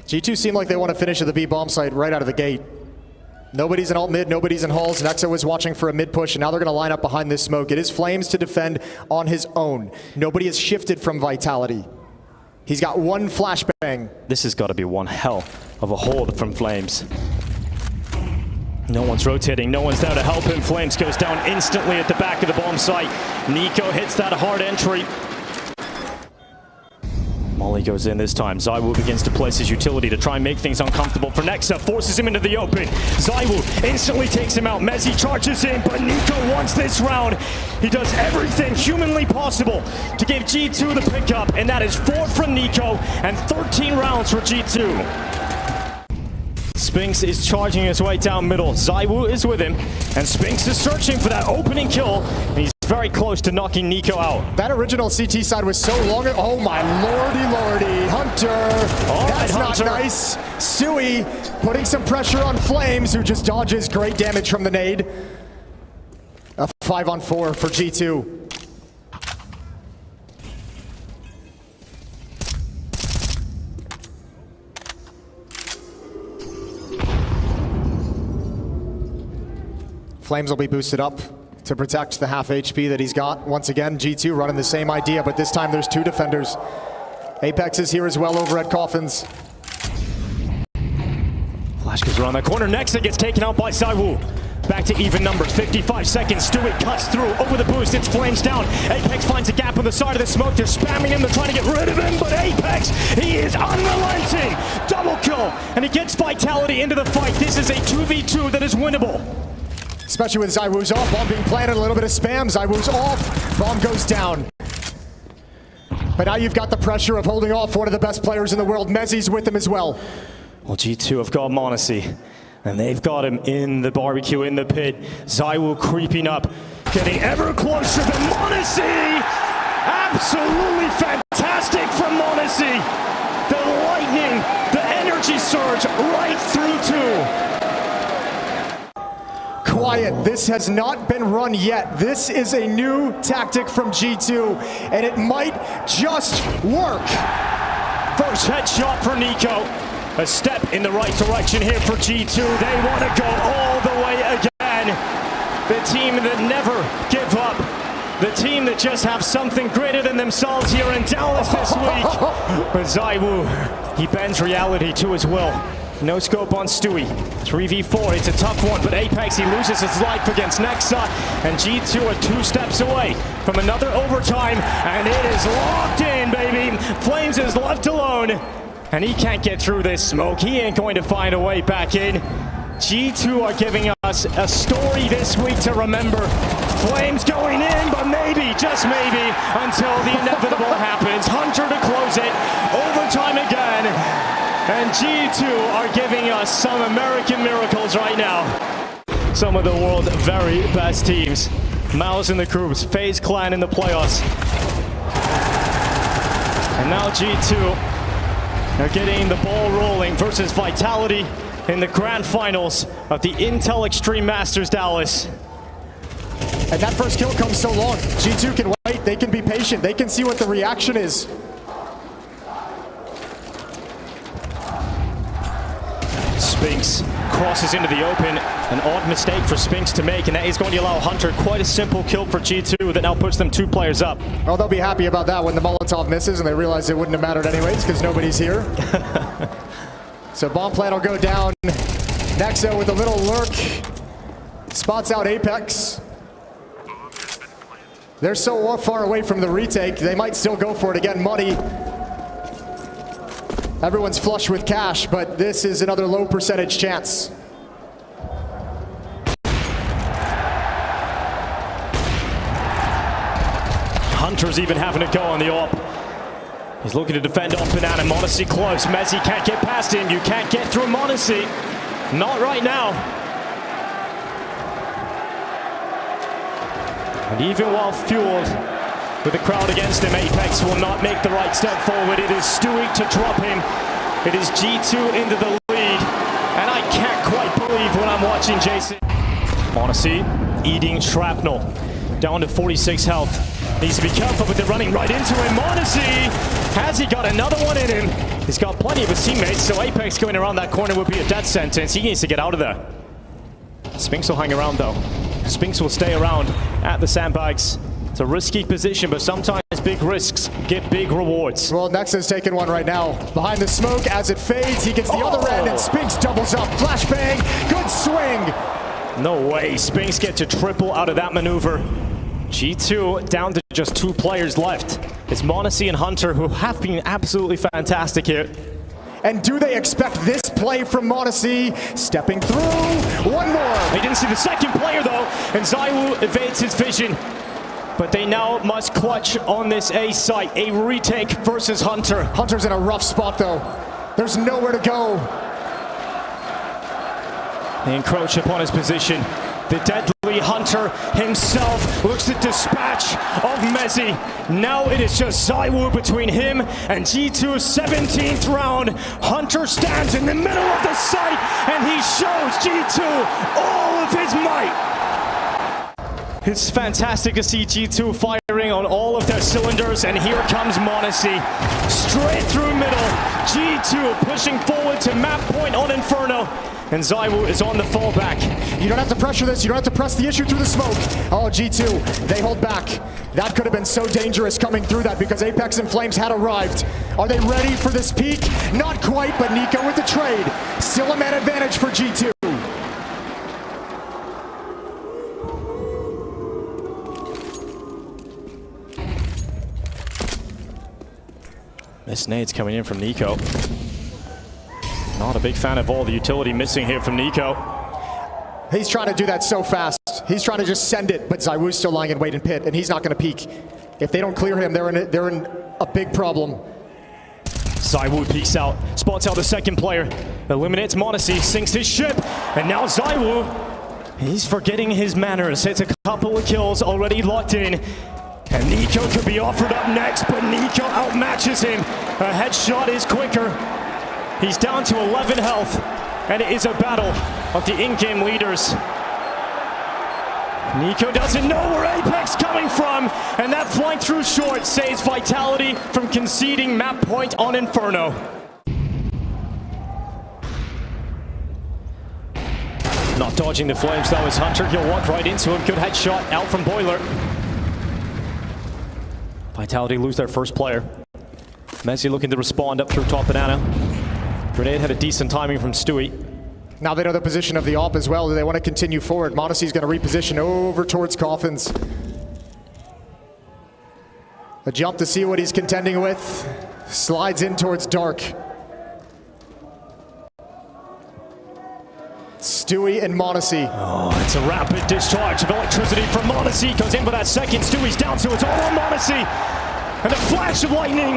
G2 seem like they want to finish at the B bomb site right out of the gate. Nobody's in alt mid, nobody's in halls. Nexa was watching for a mid push, and now they're going to line up behind this smoke. It is Flames to defend on his own. Nobody has shifted from Vitality. He's got 1 flashbang. This has got to be one hell of a hold from Flames. No one's rotating, no one's there to help him. Flames goes down instantly at the back of the bomb site. Nico hits that hard entry. Molly goes in this time. ZywOo begins to place his utility to try and make things uncomfortable for Nexa. Forces him into the open. ZywOo instantly takes him out. Mezzi charges in, but Nico wants this round. He does everything humanly possible to give G2 the pickup, and that is 4 from Nico and 13 rounds for G2. Spinks is charging his way down middle. ZywOo is with him, and Spinks is searching for that opening kill, and he's very close to knocking Nico out. That original CT side was so long. Oh my lordy. Hunter. That's not nice. Stewie putting some pressure on Flames, who just dodges. Great damage from the nade. A 5-on-4 for G2. Flames will be boosted up to protect the half HP that he's got. Once again, G2 running the same idea, but this time there's 2 defenders. Apex is here as well over at Coffins. Flash goes around that corner. Nexa gets taken out by ZywOo. Back to even numbers. 55 seconds. Stewie cuts through over the boost. It's Flames down. Apex finds a gap on the side of the smoke. They're spamming him. They're trying to get rid of him, but Apex, he is unrelenting. Double kill, and he gets Vitality into the fight. This is a 2v2 that is winnable. Especially with ZywOo's off, bomb being planted, a little bit of spam, ZywOo's off, bomb goes down. But now you've got the pressure of holding off one of the best players in the world. Mezzi's with him as well. Well, G2 have got m0NESY, and they've got him in the barbecue, in the pit. ZywOo creeping up, getting ever closer to m0NESY. Absolutely fantastic from m0NESY. The lightning, the energy surge right through 2. Quiet, this has not been run yet. This is a new tactic from G2, and it might just work. First headshot for Nico. A step in the right direction here for G2. They want to go all the way again. The team that never give up. The team that just have something greater than themselves here in Dallas this week. But ZywOo, he bends reality to his will. No scope on Stewie. 3v4, it's a tough one, but Apex, he loses his life against Nexa, and G2 are 2 steps away from another overtime, and it is locked in, baby. Flames is left alone, and he can't get through this smoke. He ain't going to find a way back in. G2 are giving us a story this week to remember. Flames going in, but maybe, just maybe, until the inevitable happens. Hunter to close it, overtime again. And G2 are giving us some American miracles right now. Some of the world's very best teams. Mouse in the groups, FaZe Clan in the playoffs. And now G2 are getting the ball rolling versus Vitality in the grand finals of the Intel Extreme Masters Dallas. And that first kill comes so long. G2 can wait, they can be patient, they can see what the reaction is. Spinks crosses into the open. An odd mistake for Spinks to make, and that is going to allow Hunter quite a simple kill for G2 that now puts them 2 players up. Well, they'll be happy about that when the Molotov misses and they realize it wouldn't have mattered anyways because nobody's here. So bomb plant will go down. Nexa with a little lurk. Spots out Apex. They're so far away from the retake, they might still go for it again. Money. Everyone's flush with cash, but this is another low percentage chance. Hunter's even having to go on the AWP. He's looking to defend off Banana. m0NESY close. Mezzi can't get past him. You can't get through m0NESY. Not right now. And even while fueled with the crowd against him, Apex will not make the right step forward. It is Stewie to drop him. It is G2 into the lead. And I can't quite believe what I'm watching, Jason. m0NESY eating shrapnel. Down to 46 health. Needs to be careful, but they're running right into him. m0NESY, has he got another one in him? He's got plenty of his teammates, so Apex going around that corner would be a death sentence. He needs to get out of there. Spinks will hang around though. Spinks will stay around at the sandbags. It's a risky position, but sometimes big risks get big rewards. Well, Nexa's taking one right now. Behind the smoke, as it fades, he gets the other end, and Spinks doubles up. Flashbang, good swing. No way, Spinks gets a triple out of that maneuver. G2 down to just 2 players left. It's Monacy and Hunter who have been absolutely fantastic here. And do they expect this play from Monacy? Stepping through, one more. They didn't see the second player though, and ZywOo evades his vision. But they now must clutch on this A site, a retake versus Hunter. Hunter's in a rough spot though. There's nowhere to go. They encroach upon his position. The deadly Hunter himself looks to dispatch of Mezi. Now it is just ZywOo between him and G2's 17th round. Hunter stands in the middle of the site and he shows G2 all of his might. It's fantastic to see G2 firing on all of their cylinders, and here comes Monacy. Straight through middle, G2 pushing forward to map point on Inferno, and ZywOo is on the fallback. You don't have to pressure this, you don't have to press the issue through the smoke. Oh, G2, they hold back. That could have been so dangerous coming through that because Apex and Flames had arrived. Are they ready for this peak? Not quite, but Nico with the trade. Still a man advantage for G2. Miss nades coming in from Nico. Not a big fan of all the utility missing here from Nico. He's trying to do that so fast. He's trying to just send it, but ZywOo's still lying in wait and pit, and he's not going to peek. If they don't clear him, they're in a big problem. ZywOo peeks out, spots out the second player, eliminates Monacy, sinks his ship, and now ZywOo, he's forgetting his manners. Hits a couple of kills already locked in. And Nico could be offered up next, but Nico outmatches him. A headshot is quicker. He's down to 11 health, and it is a battle of the in-game leaders. Nico doesn't know where Apex coming from, and that flank through short saves Vitality from conceding map point on Inferno. Not dodging the flames though is Hunter. He'll walk right into him. Good headshot out from Boiler. Vitality lose their first player. Mezi looking to respond up through top banana. Grenade had a decent timing from Stewie. Now they know the position of the AWP as well. They want to continue forward. Monacy's going to reposition over towards Coffins. A jump to see what he's contending with. Slides in towards Dark. Stewie and Monacy. Oh, it's a rapid discharge of electricity from Monacy. Goes in for that second. Stewie's down, so it's all on Monacy. And a flash of lightning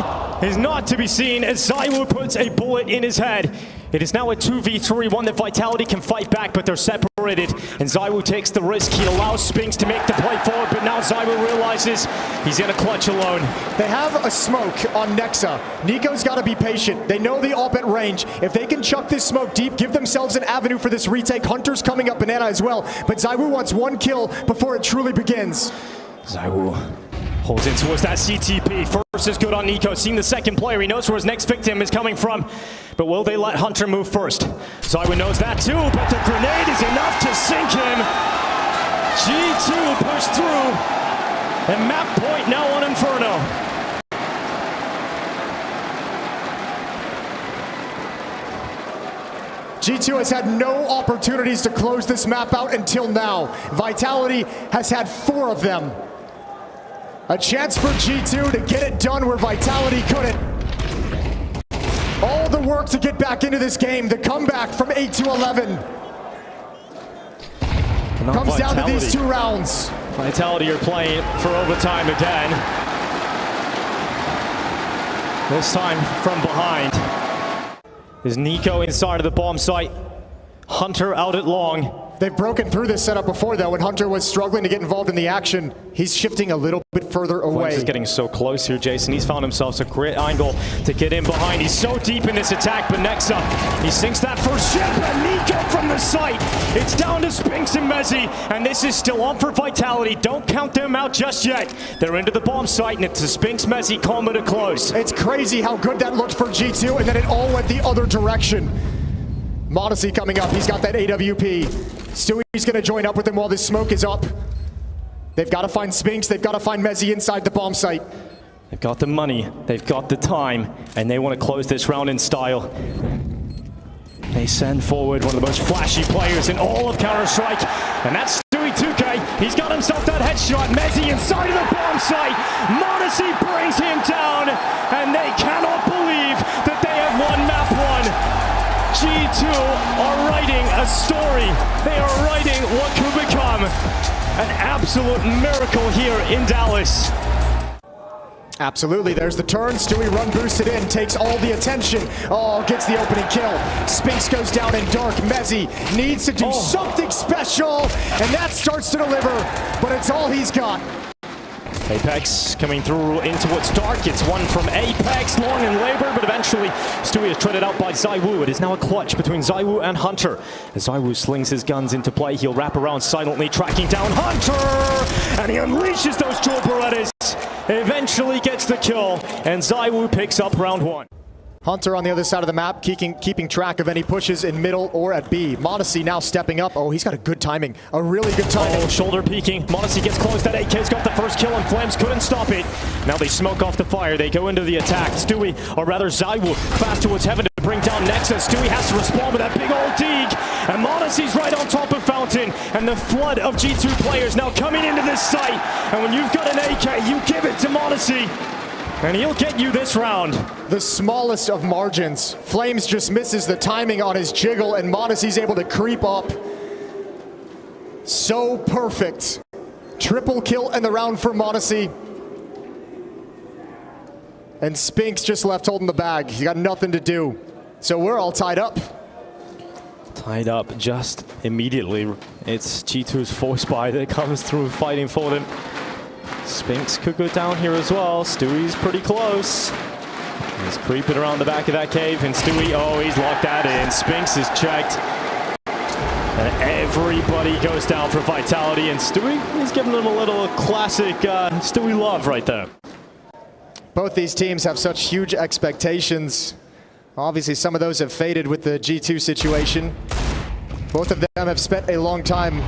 is not to be seen as ZywOo puts a bullet in his head. It is now a 2v3, one that Vitality can fight back, but they're separated. And ZywOo takes the risk. He allows Spinks to make the play forward, but now ZywOo realizes he's in a clutch alone. They have a smoke on Nexa. Nico's got to be patient. They know the AWP at range. If they can chuck this smoke deep, give themselves an avenue for this retake. Hunter's coming up banana as well, but ZywOo wants one kill before it truly begins. ZywOo holds in towards that CTP. First is good on Nico. Seeing the second player, he knows where his next victim is coming from. But will they let Hunter move first? ZywOo knows that too, but the grenade is enough to sink him. G2 pushed through, and map point now on Inferno. G2 has had no opportunities to close this map out until now. Vitality has had 4 of them. A chance for G2 to get it done where Vitality couldn't. All the work to get back into this game, the comeback from 8 to 11. Comes down to these 2 rounds. Vitality are playing for overtime again. This time from behind. There's Nico inside of the bomb site. Hunter out at long. They've broken through this setup before, though, when Hunter was struggling to get involved in the action. He's shifting a little bit further away. Flames is getting so close here, Jason. He's found himself a great angle to get in behind. He's so deep in this attack, but next up, he sinks that first ship, and Nico from the site. It's down to Spinks and Mezi, and this is still on for Vitality. Don't count them out just yet. They're into the bomb site, and it's a Spinks Mezi combo to close. It's crazy how good that looked for G2, and then it all went the other direction. Monacy coming up. He's got that AWP. Stewie's going to join up with him while this smoke is up. They've got to find Spinks. They've got to find Mezi inside the bomb site. They've got the money. They've got the time. And they want to close this round in style. They send forward one of the most flashy players in all of Counter-Strike. And that's Stewie 2K. He's got himself that head headshot. Mezzi inside of the bomb site. Modesty brings him down, and they cannot believe that they have won map 1. G2 are writing a story. They are writing what could become an absolute miracle here in Dallas. Absolutely, there's the turn. Stewie run boosted in, takes all the attention. Oh, gets the opening kill. Spinks goes down in dark. Mezzi needs to do something special, and that starts to deliver, but it's all he's got. Apex coming through into what's dark. It's one from Apex, long in labor, but eventually Stewie is treaded out by ZywOo. It is now a clutch between ZywOo and Hunter. As ZywOo slings his guns into play, he'll wrap around silently, tracking down Hunter, and he unleashes those dual Berettas. Eventually gets the kill, and ZywOo picks up round 1. Hunter on the other side of the map, keeping track of any pushes in middle or at B. Modesty now stepping up. Oh, he's got a good timing. A really good timing. Oh, shoulder peeking. Modesty gets close. That AK's got the first kill, and Flames couldn't stop it. Now they smoke off the fire. They go into the attack. Stewie, or rather ZywOo, fast towards heaven to bring down Nexus. Stewie has to respond with that big old dig. And Modesty's right on top of Fountain. And the flood of G2 players now coming into this site. And when you've got an AK, you give it to Modesty. And he'll get you this round. The smallest of margins. Flames just misses the timing on his jiggle, and Modesty's able to creep up. So perfect. Triple kill in the round for Modesty. And Spinks just left holding the bag. He's got nothing to do. So we're all tied up. Tied up just immediately. It's G2's force buy that comes through fighting for them. Spinks could go down here as well. Stewie's pretty close. He's creeping around the back of that cave, and Stewie, oh, he's locked that in. Spinks is checked. And everybody goes down for Vitality, and Stewie is giving them a little classic Stewie love right there. Both these teams have such huge expectations. Obviously, some of those have faded with the G2 situation. Both of them have spent a long time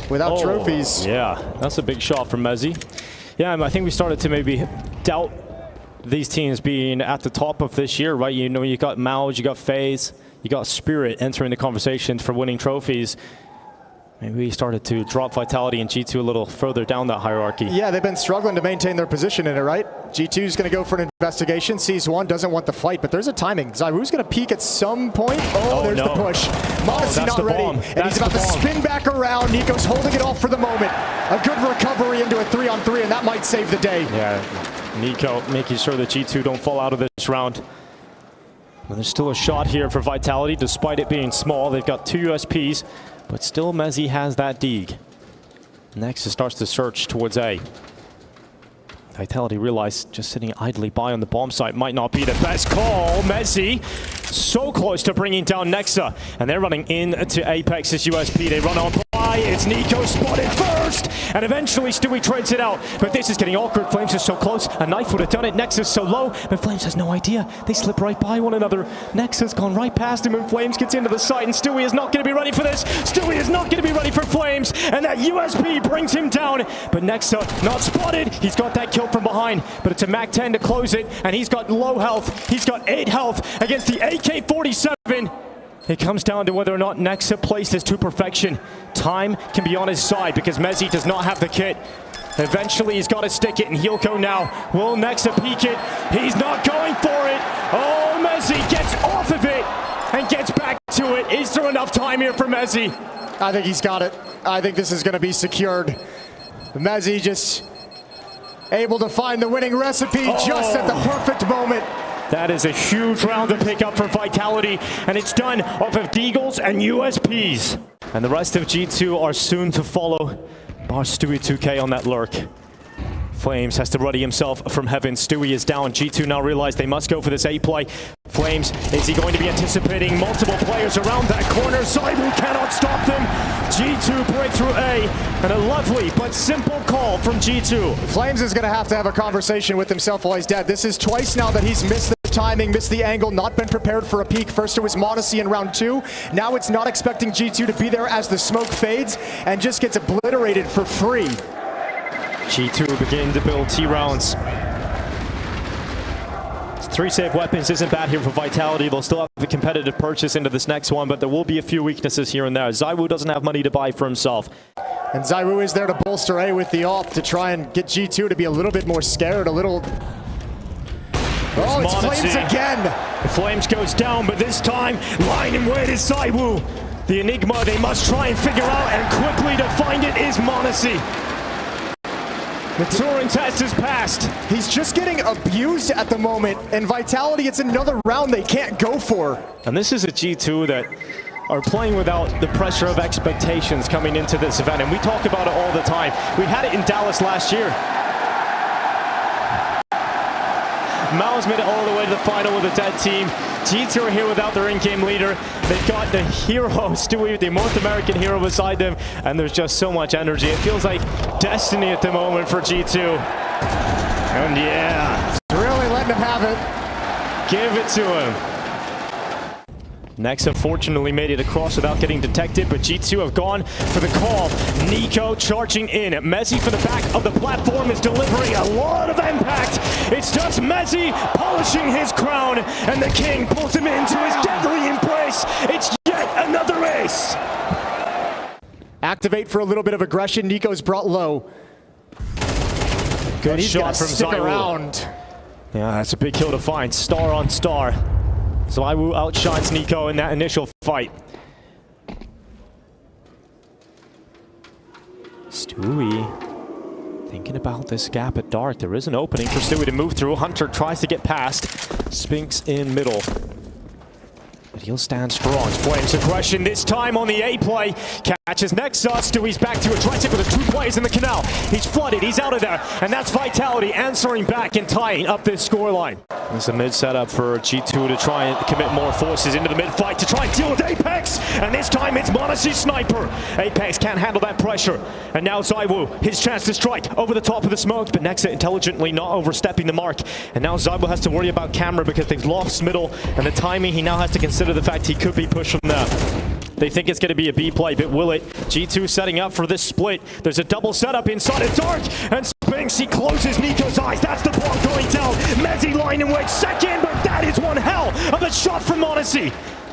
without trophies. Yeah, that's a big shot from Mezzi. Yeah, I think we started to maybe doubt these teams being at the top of this year, right? You know, you got Mouge, you got FaZe, you got Spirit entering the conversations for winning trophies. Maybe we started to drop Vitality and G2 a little further down that hierarchy. Yeah, they've been struggling to maintain their position in it, right? G2's going to go for an investigation. Sees one, doesn't want the fight, but there's a timing. ZywOo's going to peek at some point. Oh, there's the push. Modesty not ready, and he's about to spin back around. Nico's holding it off for the moment. A good recovery into a 3-on-3, and that might save the day. Yeah, Nico making sure that G2 don't fall out of this round. But there's still a shot here for Vitality, despite it being small. They've got 2 USPs. But still, Mezzi has that dig. Next, it starts to search towards A. Vitality realized just sitting idly by on the bomb site might not be the best call. Mezzi so close to bringing down Nexa. And they're running into Apex's USP. They run on by. It's Nico spotted first. And eventually Stewie trades it out. But this is getting awkward. Flames is so close. A knife would have done it. Nexus so low. But Flames has no idea. They slip right by one another. Nexus gone right past him. And Flames gets into the site. And Stewie is not going to be ready for this. Stewie is not going to be ready for Flames. And that USP brings him down. But Nexa not spotted. He's got that kill from behind. But it's a MAC-10 to close it. And he's got low health. He's got 8 health against the AK-47. It comes down to whether or not Nexa plays this to perfection. Time can be on his side because Mezzi does not have the kit. Eventually he's got to stick it, and he'll go now. Will Nexa peek it? He's not going for it. Oh, Mezzi gets off of it and gets back to it. Is there enough time here for Mezzi? I think he's got it. I think this is going to be secured. Mezzi just able to find the winning recipe just at the perfect moment. That is a huge round to pick up for Vitality, and it's done off of Deagles and USPs. And the rest of G2 are soon to follow. Bar Stewie 2K on that lurk. Flames has to ready himself from heaven. Stewie is down. G2 now realize they must go for this A play. Flames, is he going to be anticipating multiple players around that corner? ZywOo cannot stop them. G2 break through A, and a lovely but simple call from G2. Flames is going to have a conversation with himself while he's dead. This is twice now that he's missed the timing, missed the angle, not been prepared for a peek. First it was Modesty in round 2. Now it's not expecting G2 to be there as the smoke fades and just gets obliterated for free. G2 begin to build T-rounds. 3 safe weapons isn't bad here for Vitality. They'll still have a competitive purchase into this next one, but there will be a few weaknesses here and there. ZywOo doesn't have money to buy for himself. And Zaiwu is there to bolster A with the ult to try and get G2 to be a little bit more scared, a little... Oh, it's Flames again! The Flames goes down, but this time, lying in wait is Zaiwu. The enigma they must try and figure out, and quickly to find it is m0NESY. The Turing test is passed. He's just getting abused at the moment, and Vitality, it's another round they can't go for. And this is a G2 that are playing without the pressure of expectations coming into this event, and we talk about it all the time. We had it in Dallas last year. Mao's made it all the way to the final with a dead team. G2 are here without their in-game leader. They've got the hero, Stewie, the North American hero beside them, and there's just so much energy. It feels like destiny at the moment for G2. And yeah, really letting him have it. Give it to him. Nexa fortunately made it across without getting detected, but G2 have gone for the call. NiKo charging in. m0NESY from the back of the platform is delivering a lot of impact. It's just m0NESY polishing his crown, and the king pulls him into his deadly embrace. It's yet another ace. Activate for a little bit of aggression. NiKo's brought low. Good shot from stick Zaiwu. around. Yeah, that's a big kill to find. Star on star. Zaiwu outshines NiKo in that initial fight. Stewie thinking about this gap at dark. There is an opening for Stewie to move through. Hunter tries to get past. Spinks in middle. But he'll stand strong. Flames aggression this time on the A play. Catches Nexa. Stewie's back to address it with the 2 players in the canal. He's flooded. He's out of there. And that's Vitality answering back and tying up this scoreline. It's a mid setup for G2 to try and commit more forces into the mid fight to try and deal with Apex. And this time it's m0NESY Sniper. Apex can't handle that pressure. And now Zaiwu, his chance to strike over the top of the smoke, but Nexa intelligently not overstepping the mark. And now Zaiwu has to worry about camera because they've lost middle and the timing. He now has to consider the fact he could be pushed from there. They think it's going to be a B play, but will it? G2 setting up for this split. There's a double setup inside of dark, and Spinks, he closes NiKo's eyes. That's the ball going down. m0NESY line and wait second, but that is one hell of a shot from m0NESY.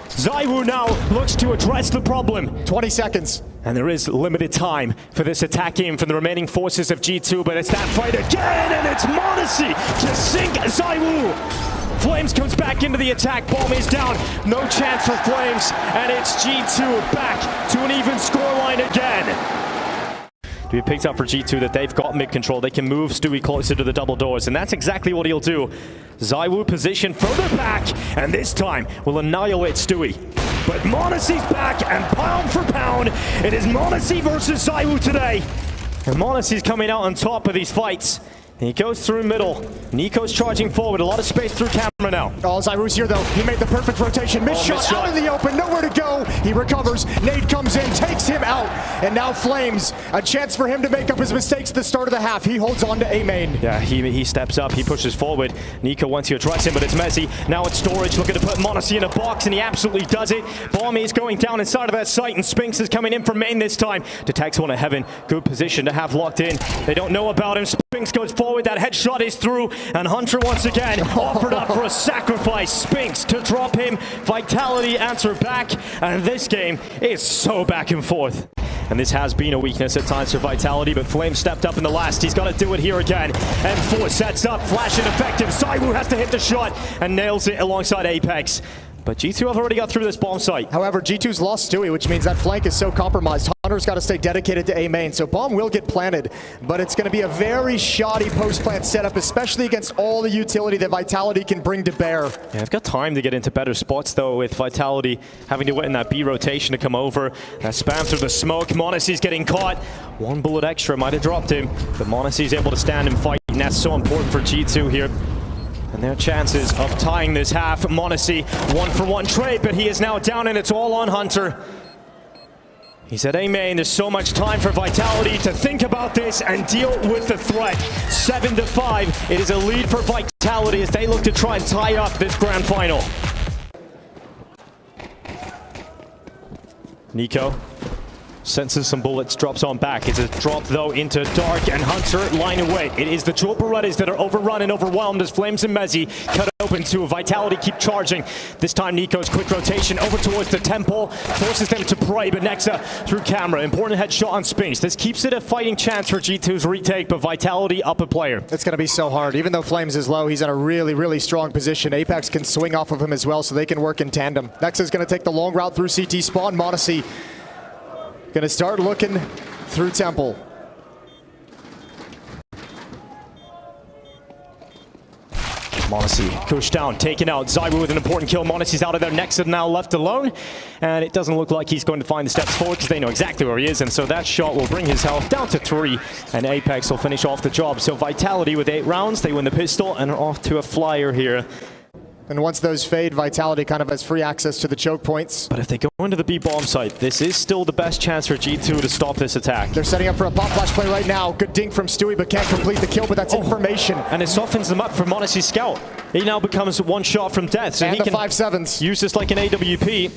Zaiwu now looks to address the problem. 20 seconds. And there is limited time for this attack in from the remaining forces of G2, but it's that fight again, and it's m0NESY to sink Zaiwu. Flames comes back into the attack. Bomb is down. No chance for Flames. And it's G2 back to an even scoreline again. To be picked up for G2 that they've got mid-control. They can move Stewie closer to the double doors. And that's exactly what he'll do. Zaiwu position further back. And this time will annihilate Stewie. But m0NESY's back, and pound for pound, it is m0NESY versus Zaiwu today. And m0NESY's coming out on top of these fights. He goes through middle. NiKo's charging forward. A lot of space through camera now. Oh, Zaiwu's here, though. He made the perfect rotation. Missed shot out in the open. Nowhere to go. He recovers. Nade comes in, takes him out. And now Flames. A chance for him to make up his mistakes at the start of the half. He holds on to A main. Yeah, he steps up. He pushes forward. NiKo wants to address him, but it's m0NESY. Now it's Storage looking to put m0NESY in a box, and he absolutely does it. Bomb is going down inside of that site, and Spinks is coming in from main this time. Detects one of Heaven. Good position to have locked in. They don't know about him. Spinks goes forward. That headshot is through, and Hunter once again offered up for a sacrifice. Spinks to drop him. Vitality answer back, and this game is so back and forth. And this has been a weakness at times for Vitality, but Flame stepped up in the last. He's got to do it here again. M4 sets up, flash ineffective. Zaiwu has to hit the shot and nails it alongside Apex. But G2 have already got through this bomb site. However, G2's lost Stewie, which means that flank is so compromised. Hunter's got to stay dedicated to A main, so bomb will get planted, but it's going to be a very shoddy post-plant setup, especially against all the utility that Vitality can bring to bear. Yeah, I've got time to get into better spots, though, with Vitality having to wait in that B rotation to come over. That spam through the smoke. m0NESY's getting caught. One bullet extra might have dropped him, but m0NESY's able to stand and fight, and that's so important for G2 here. And their chances of tying this half. m0NESY, 1-for-1 trade, but he is now down, and it's all on Hunter. He said, hey man, there's so much time for Vitality to think about this and deal with the threat. 7-5, it is a lead for Vitality as they look to try and tie up this grand final. NiKo Senses some bullets, drops on back. It's a drop though into Dark and Hunter line away. It is the dual Berettas that are overrun and overwhelmed as Flames and Mezzi cut open to Vitality keep charging. This time Nico's quick rotation over towards the temple forces them to pray, but Nexa through camera. Important headshot on Spinks. This keeps it a fighting chance for G2's retake, but Vitality up a player. It's going to be so hard. Even though Flames is low, he's in a really, really strong position. Apex can swing off of him as well, so they can work in tandem. Nexa's going to take the long route through CT spawn. m0NESY gonna start looking through temple. m0NESY pushed down, taken out. Zywu with an important kill. m0NESY's out of there. Nexa now left alone. And it doesn't look like he's going to find the steps forward because they know exactly where he is. And so that shot will bring his health down to 3. And Apex will finish off the job. So Vitality with 8 rounds. They win the pistol and are off to a flyer here. And once those fade, Vitality kind of has free access to the choke points. But if they go into the B bomb site, this is still the best chance for G2 to stop this attack. They're setting up for a pop flash play right now. Good dink from Stewie, but can't complete the kill, but that's information. And it softens them up for m0NESY's scout. He now becomes 1 shot from death. So and he the can 5-7s. use this like an AWP.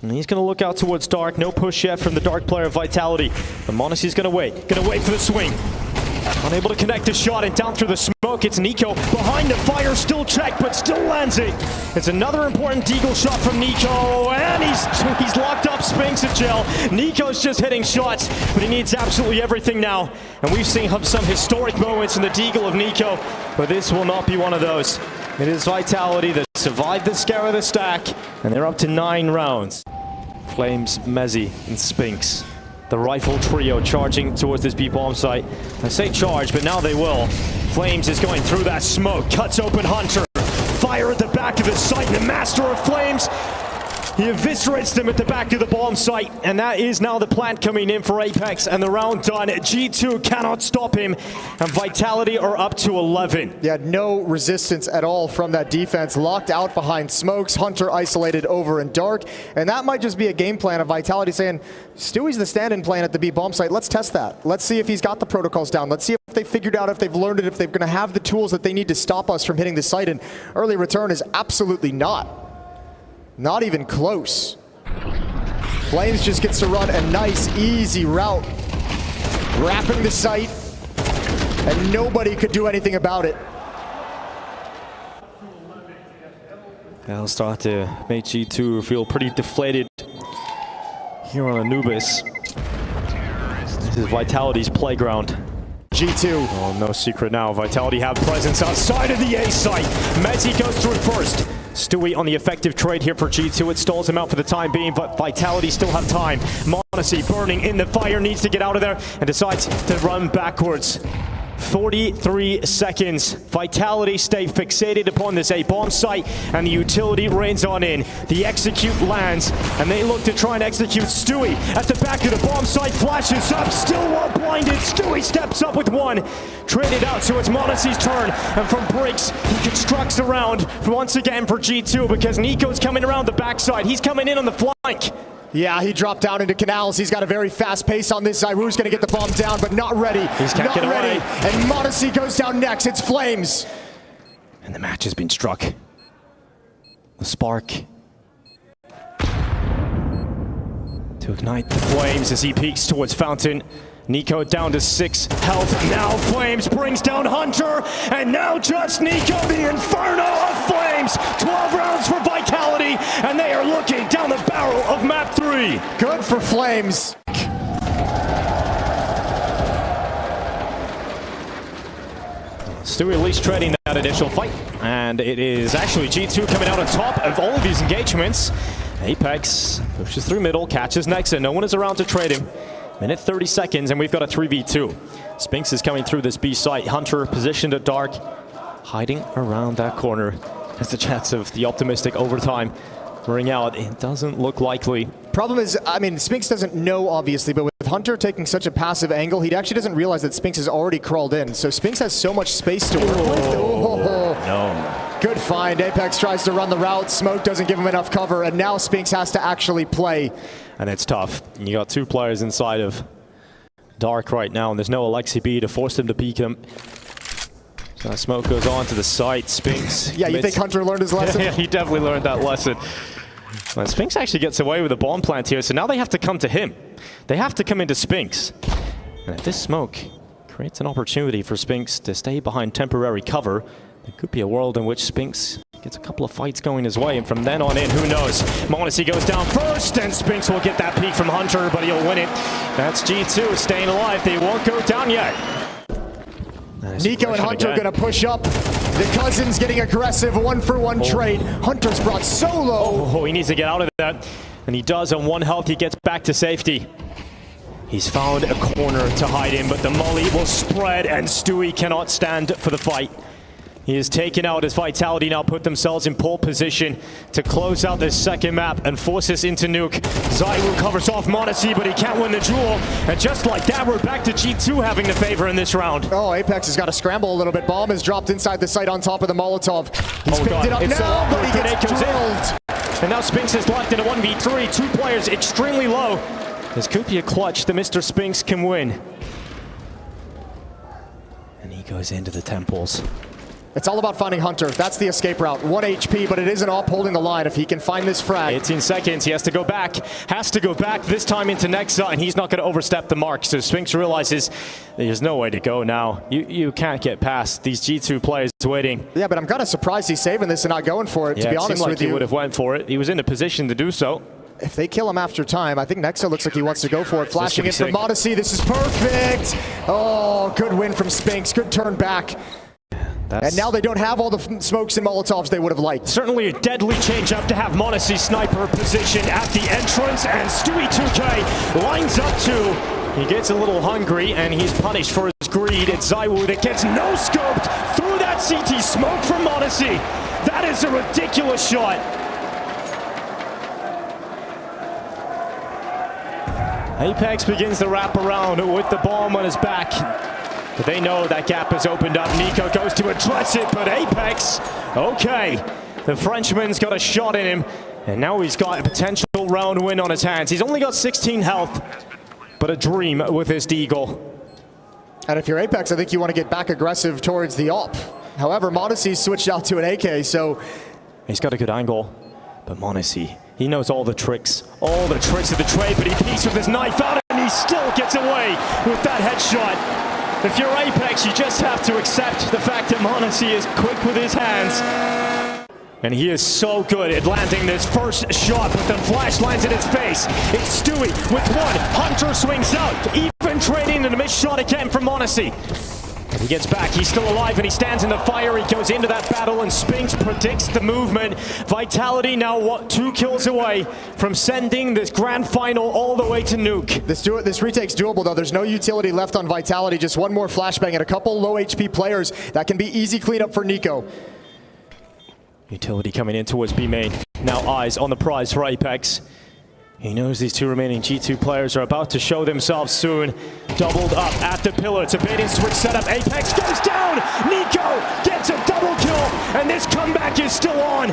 And he's going to look out towards Dark. No push yet from the Dark player of Vitality. But m0NESY's going to wait. Going to wait for the swing. Unable to connect the shot and down through the smoke. It's Nico behind the fire, still checked, but still lands it. It's another important deagle shot from Nico, and he's locked up Spinks at jail. Nico's just hitting shots, but he needs absolutely everything now. And we've seen some historic moments in the deagle of Nico, but this will not be one of those. It is Vitality that survived the scare of the stack, and they're up to 9 rounds. Flames, Mezzi, and Spinks. The rifle trio charging towards this B bomb site. I say charge, but now they will. Flames is going through that smoke, cuts open Hunter. Fire at the back of the site, and the master of Flames, he eviscerates them at the back of the bomb site, and that is now the plant coming in for Apex, and the round done. G2 cannot stop him, and Vitality are up to 11. Yeah, no resistance at all from that defense. Locked out behind smokes, Hunter isolated over in Dark, and that might just be a game plan of Vitality saying, Stewie's the stand-in plan at the B bomb site. Let's test that. Let's see if he's got the protocols down. Let's see if they figured out, if they've learned it, if they're going to have the tools that they need to stop us from hitting the site, and early return is absolutely not even close. Flames just gets to run a nice, easy route, wrapping the site, and nobody could do anything about it. That'll start to make G2 feel pretty deflated here on Anubis. This is Vitality's playground. G2. Oh, no secret now. Vitality have presence outside of the A site. Mezzi goes through first. Stewie on the effective trade here for G2. It stalls him out for the time being, but Vitality still have time. m0NESY burning in the fire, needs to get out of there and decides to run backwards. 43 seconds. Vitality stay fixated upon this A bomb site, and the utility rains on in. The execute lands, and they look to try and execute. Stewie at the back of the bomb site flashes up, still while blinded. Stewie steps up with 1. Traded out, so it's m0NESY's turn, and from breaks, he constructs around once again for G2 because Nico's coming around the backside. He's coming in on the flank. Yeah, he dropped down into canals. He's got a very fast pace on this. Zyru's going to get the bomb down, but not ready. He's not ready. And m0NESY goes down next. It's Flames. And the match has been struck. The spark to ignite the flames as he peeks towards Fountain. Nico down to 6 health. Now Flames brings down Hunter, and now just Nico, the inferno of Flames. 12 rounds for Vitality, and they are looking down the barrel of map 3. Good for Flames. Stewie at least trading that initial fight, and it is actually G2 coming out on top of all of these engagements. Apex pushes through middle, catches Nexa. No one is around to trade him. Minute 30 seconds, and we've got a 3v2. Spinks is coming through this B site. Hunter positioned at Dark, hiding around that corner. Has the chance of the optimistic overtime ring out. It doesn't look likely. Problem is, I mean, Spinks doesn't know, obviously, but with Hunter taking such a passive angle, he actually doesn't realize that Spinks has already crawled in. So Spinks has so much space to work with. Oh, no. Good find. Apex tries to run the route. Smoke doesn't give him enough cover, and now Spinks has to actually play. And it's tough. You got 2 players inside of Dark right now, and there's no Alexi B to force them to peek him. So that smoke goes on to the site. Spinks. Yeah, you think Hunter learned his lesson? Yeah, he definitely learned that lesson. Well, Spinks actually gets away with a bomb plant here, so now they have to come to him. They have to come into Spinks. And if this smoke creates an opportunity for Spinks to stay behind temporary cover, there could be a world in which Spinks gets a couple of fights going his way, and from then on in, who knows? m0NESY goes down first, and Spinks will get that peek from Hunter, but he'll win it. That's G2 staying alive. They won't go down yet. NiKo and Hunter are going to push up. The Cousins getting aggressive, 1-for-1 trade. Hunter's brought so low. Oh, he needs to get out of that. And he does on 1 health. He gets back to safety. He's found a corner to hide in, but the molly will spread, and Stewie cannot stand for the fight. He is taken out as Vitality now put themselves in pole position to close out this second map and force us into nuke. ZywOo covers off m0NESY, but he can't win the duel. And just like that, we're back to G2 having the favor in this round. Oh, Apex has got to scramble a little bit. Bomb is dropped inside the site on top of the Molotov. He's picked it up now, but he gets drilled. And now Spinks is locked in a 1v3. 2 players extremely low. This could be a clutch that Mr. Spinks can win. And he goes into the temples. It's all about finding Hunter. That's the escape route. 1 HP, but it isn't all holding the line if he can find this frag. 18 seconds. He has to go back. This time into Nexa, and he's not going to overstep the mark. So Spinks realizes there's no way to go now. You can't get past these G2 players waiting. Yeah, but I'm kind of surprised he's saving this and not going for it, to be honest with you. He would have went for it. He was in a position to do so. If they kill him after time, I think Nexa looks like he wants to go for it. Flashing it from m0NESY. This is perfect. Oh, good win from Spinks. Good turn back. And now they don't have all the smokes and Molotovs they would have liked. Certainly a deadly change-up to have m0NESY sniper positioned at the entrance, and Stewie 2K lines up too. He gets a little hungry, and he's punished for his greed. It's ZywOo that gets no-scoped through that CT smoke from m0NESY. That is a ridiculous shot. Apex begins to wrap around with the bomb on his back. But they know that gap has opened up. NiKo goes to address it, but Apex, okay. The Frenchman's got a shot in him, and now he's got a potential round win on his hands. He's only got 16 health, but a dream with his Deagle. And if you're Apex, I think you want to get back aggressive towards the AWP. However, m0NESY's switched out to an AK, so... He's got a good angle, but m0NESY, he knows all the tricks of the trade, but he peeks with his knife out, and he still gets away with that headshot. If you're Apex, you just have to accept the fact that m0NESY is quick with his hands. And he is so good at landing this first shot, but the flash lands in his face. It's Stewie with 1. Hunter swings out, even trading and a missed shot again from m0NESY. He gets back, he's still alive, and he stands in the fire. He goes into that battle, and Spinks predicts the movement. Vitality now 2 kills away from sending this grand final all the way to nuke. This retake's doable, though. There's no utility left on Vitality. Just 1 more flashbang and a couple low HP players. That can be easy cleanup for NiKo. Utility coming in towards B main. Now eyes on the prize for Apex. He knows these 2 remaining G2 players are about to show themselves soon. Doubled up at the pillar. It's a bait and switch setup. Apex goes down. NiKo gets a double kill, and this comeback is still on.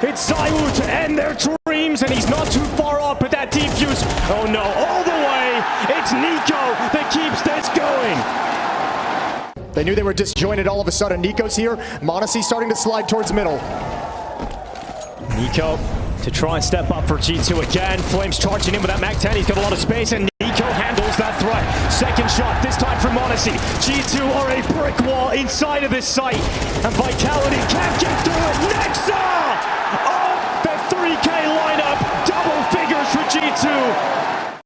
It's ZywOo to end their dreams, and he's not too far off, but that defuse, oh no, all the way. It's NiKo that keeps this going. They knew they were disjointed all of a sudden. NiKo's here. m0NESY starting to slide towards middle. NiKo to try and step up for G2 again. Flames charging in with that Mac 10. He's got a lot of space, and NiKo handles that threat. Second shot, this time for m0NESY. G2 are a brick wall inside of this site, and Vitality can't get through it. Nexa! Oh, the 3K lineup, double figures for G2.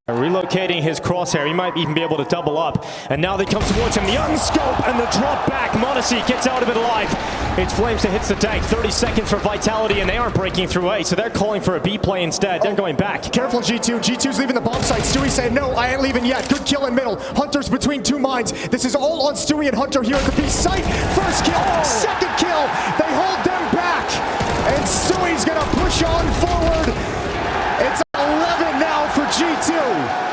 Relocating his crosshair, he might even be able to double up. And now they come towards him, the unscope and the drop back. m0NESY gets out of it alive. It's Flames that hits the tank. 30 seconds for Vitality, and they aren't breaking through A, so they're calling for a B play instead. They're going back. Careful, G2. G2's leaving the bomb site. Stewie saying, no, I ain't leaving yet. Good kill in middle. Hunter's between 2 mines. This is all on Stewie and Hunter here at the B site. First kill, second kill. They hold them back, and Stewie's gonna push on forward. It's 11 now for G2.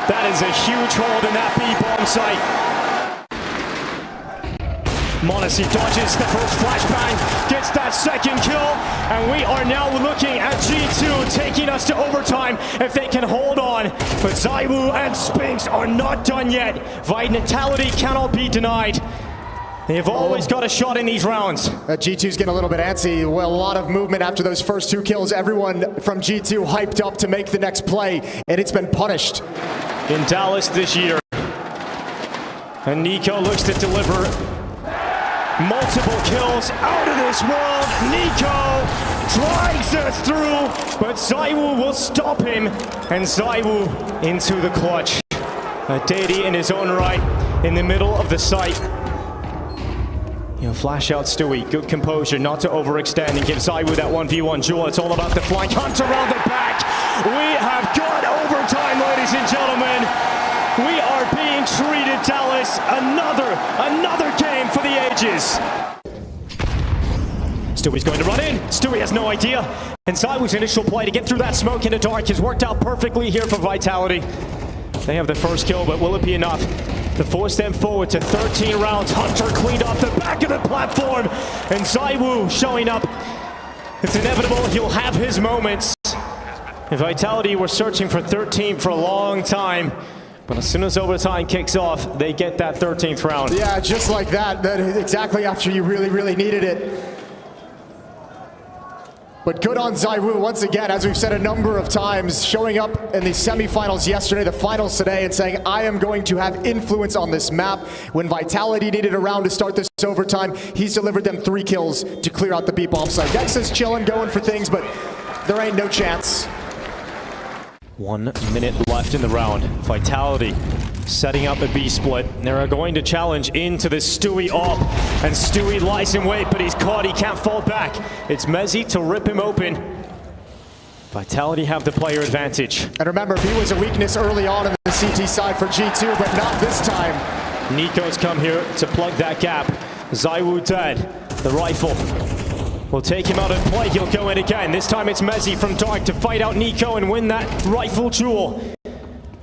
That is a huge hold in that B-bomb site. m0NESY dodges the first flashbang, gets that second kill, and we are now looking at G2 taking us to overtime if they can hold on. But ZywOo and Spinks are not done yet. Vitality cannot be denied. They've always got a shot in these rounds. G2's getting a little bit antsy. Well, a lot of movement after those first 2 kills. Everyone from G2 hyped up to make the next play, and it's been punished. In Dallas this year. And Nico looks to deliver multiple kills out of this world. Nico drags us through, but ZywOo will stop him. And ZywOo into the clutch. A deity in his own right, in the middle of the site. Flash out Stewie, good composure, not to overextend and give ZywOo that 1v1 duel. It's all about the flank, hunt around the back. We have got overtime, ladies and gentlemen. We are being treated, Dallas. Another game for the ages. Stewie's going to run in. Stewie has no idea. And ZywOo's initial play to get through that smoke in the dark has worked out perfectly here for Vitality. They have the first kill, but will it be enough to force them forward to 13 rounds? Hunter cleaned off the back of the platform, and ZywOo showing up. It's inevitable, he'll have his moments. And Vitality were searching for 13 for a long time, but as soon as overtime kicks off, they get that 13th round. Yeah, just like that. That is exactly after you really needed it. But good on ZywOo once again, as we've said a number of times, showing up in the semifinals yesterday, the finals today, and saying, I am going to have influence on this map. When Vitality needed a round to start this overtime, he's delivered them 3 kills to clear out the B bomb site. Nexa's chilling, going for things, but there ain't no chance. 1 minute left in the round. Vitality setting up a B split. They're going to challenge into this Stewie op, and Stewie lies in wait, but he's caught. He can't fall back. It's Mezzi to rip him open. Vitality have the player advantage. And remember, he was a weakness early on in the CT side for G2, but not this time. Nico's come here to plug that gap. ZywOo dead. The rifle will take him out of play. He'll go in again. This time it's Mezzi from Dark to fight out Nico and win that rifle duel.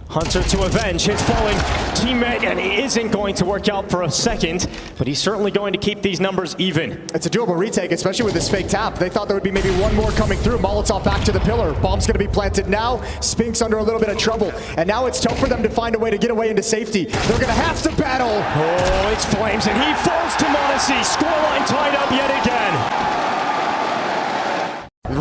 Hunter to avenge his falling teammate, and he isn't going to work out for a second, but he's certainly going to keep these numbers even. It's a doable retake, especially with this fake tap. They thought there would be maybe one more coming through. Molotov back to the pillar. Bomb's going to be planted now. Spink's under a little bit of trouble, and now it's tough for them to find a way to get away into safety. They're going to have to battle. Oh, it's Flames, and he falls to Monacy. Scoreline tied up yet again.